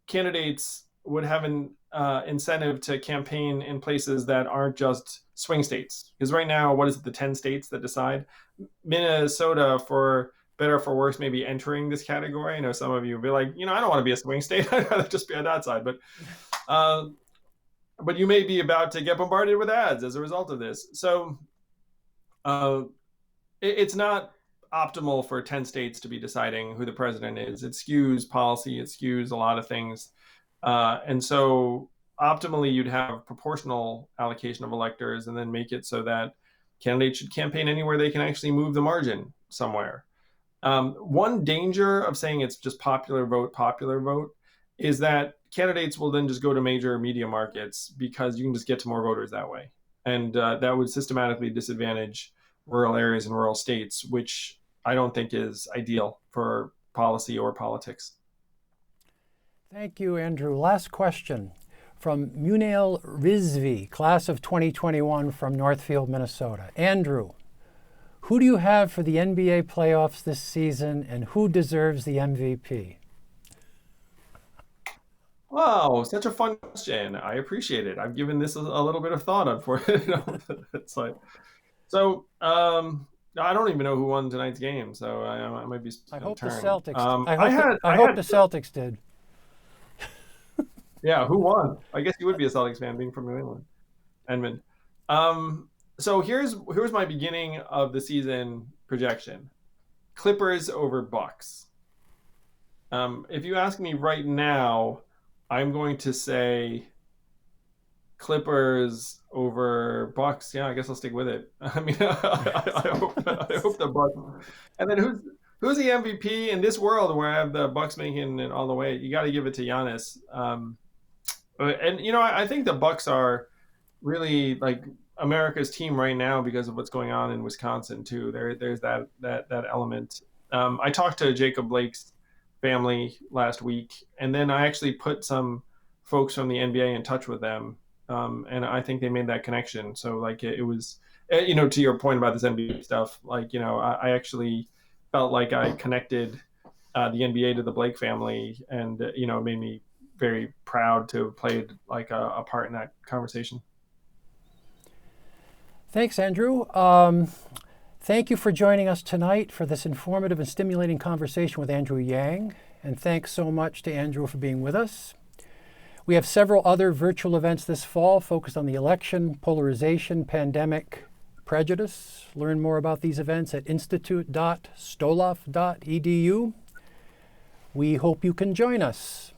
candidates would have an incentive to campaign in places that aren't just swing states. Because right now, what is it, the 10 states that decide? Minnesota, for better or for worse, maybe entering this category. I know some of you will be like, I don't want to be a swing state. I'd rather just be on that side. But you may be about to get bombarded with ads as a result of this. So it's not optimal for 10 states to be deciding who the president is. It skews policy. It skews a lot of things. And so optimally, you'd have proportional allocation of electors and then make it so that candidates should campaign anywhere they can actually move the margin somewhere. One danger of saying it's just popular vote, is that candidates will then just go to major media markets because you can just get to more voters that way. And that would systematically disadvantage rural areas and rural states, which I don't think is ideal for policy or politics. Thank you, Andrew. Last question from Munail Rizvi, class of 2021 from Northfield, Minnesota. Andrew, who do you have for the NBA playoffs this season, and who deserves the MVP? Wow, such a fun question. I appreciate it. I've given this a little bit of thought on for it. It's like, so I don't even know who won tonight's game, so I might be. I hope the turn. Celtics. I hope the Celtics did. Yeah, who won? I guess you would be a Celtics fan being from New England. Edmund. So here's my beginning of the season projection. Clippers over Bucks. If you ask me right now, I'm going to say Clippers over Bucks. Yeah, I guess I'll stick with it. I mean, I hope the Bucks. And then who's the MVP in this world where I have the Bucks making it all the way? You got to give it to Giannis. And I think the Bucks are really like America's team right now because of what's going on in Wisconsin too. There's that element. I talked to Jacob Blake's family last week, and then I actually put some folks from the NBA in touch with them, and I think they made that connection. So like it was, to your point about this NBA stuff, like I actually felt like I connected the NBA to the Blake family, and it made me very proud to have played like a part in that conversation. Thanks, Andrew. Thank you for joining us tonight for this informative and stimulating conversation with Andrew Yang. And thanks so much to Andrew for being with us. We have several other virtual events this fall focused on the election, polarization, pandemic, prejudice. Learn more about these events at institute.stoloff.edu. We hope you can join us.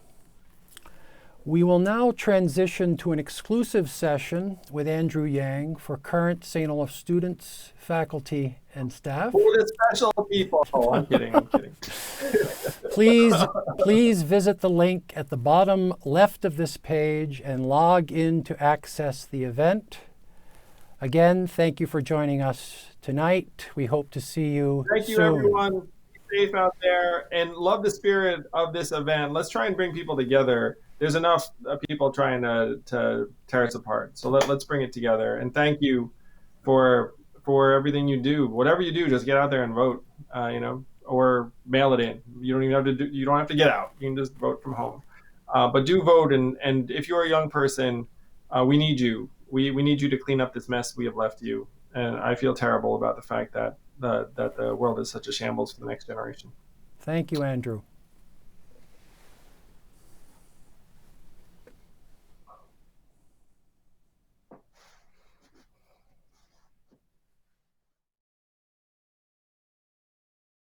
We will now transition to an exclusive session with Andrew Yang for current St. Olaf students, faculty, and staff. For the special people. Oh, I'm kidding. Please visit the link at the bottom left of this page and log in to access the event. Again, thank you for joining us tonight. We hope to see you soon. Thank you, everyone. Be safe out there and love the spirit of this event. Let's try and bring people together. There's enough people trying to tear us apart. So let's bring it together. And thank you for everything you do. Whatever you do, just get out there and vote. Or mail it in. You don't even have to you don't have to get out. You can just vote from home. But do vote, and if you're a young person, we need you. We need you to clean up this mess we have left you. And I feel terrible about the fact that the world is such a shambles for the next generation. Thank you, Andrew.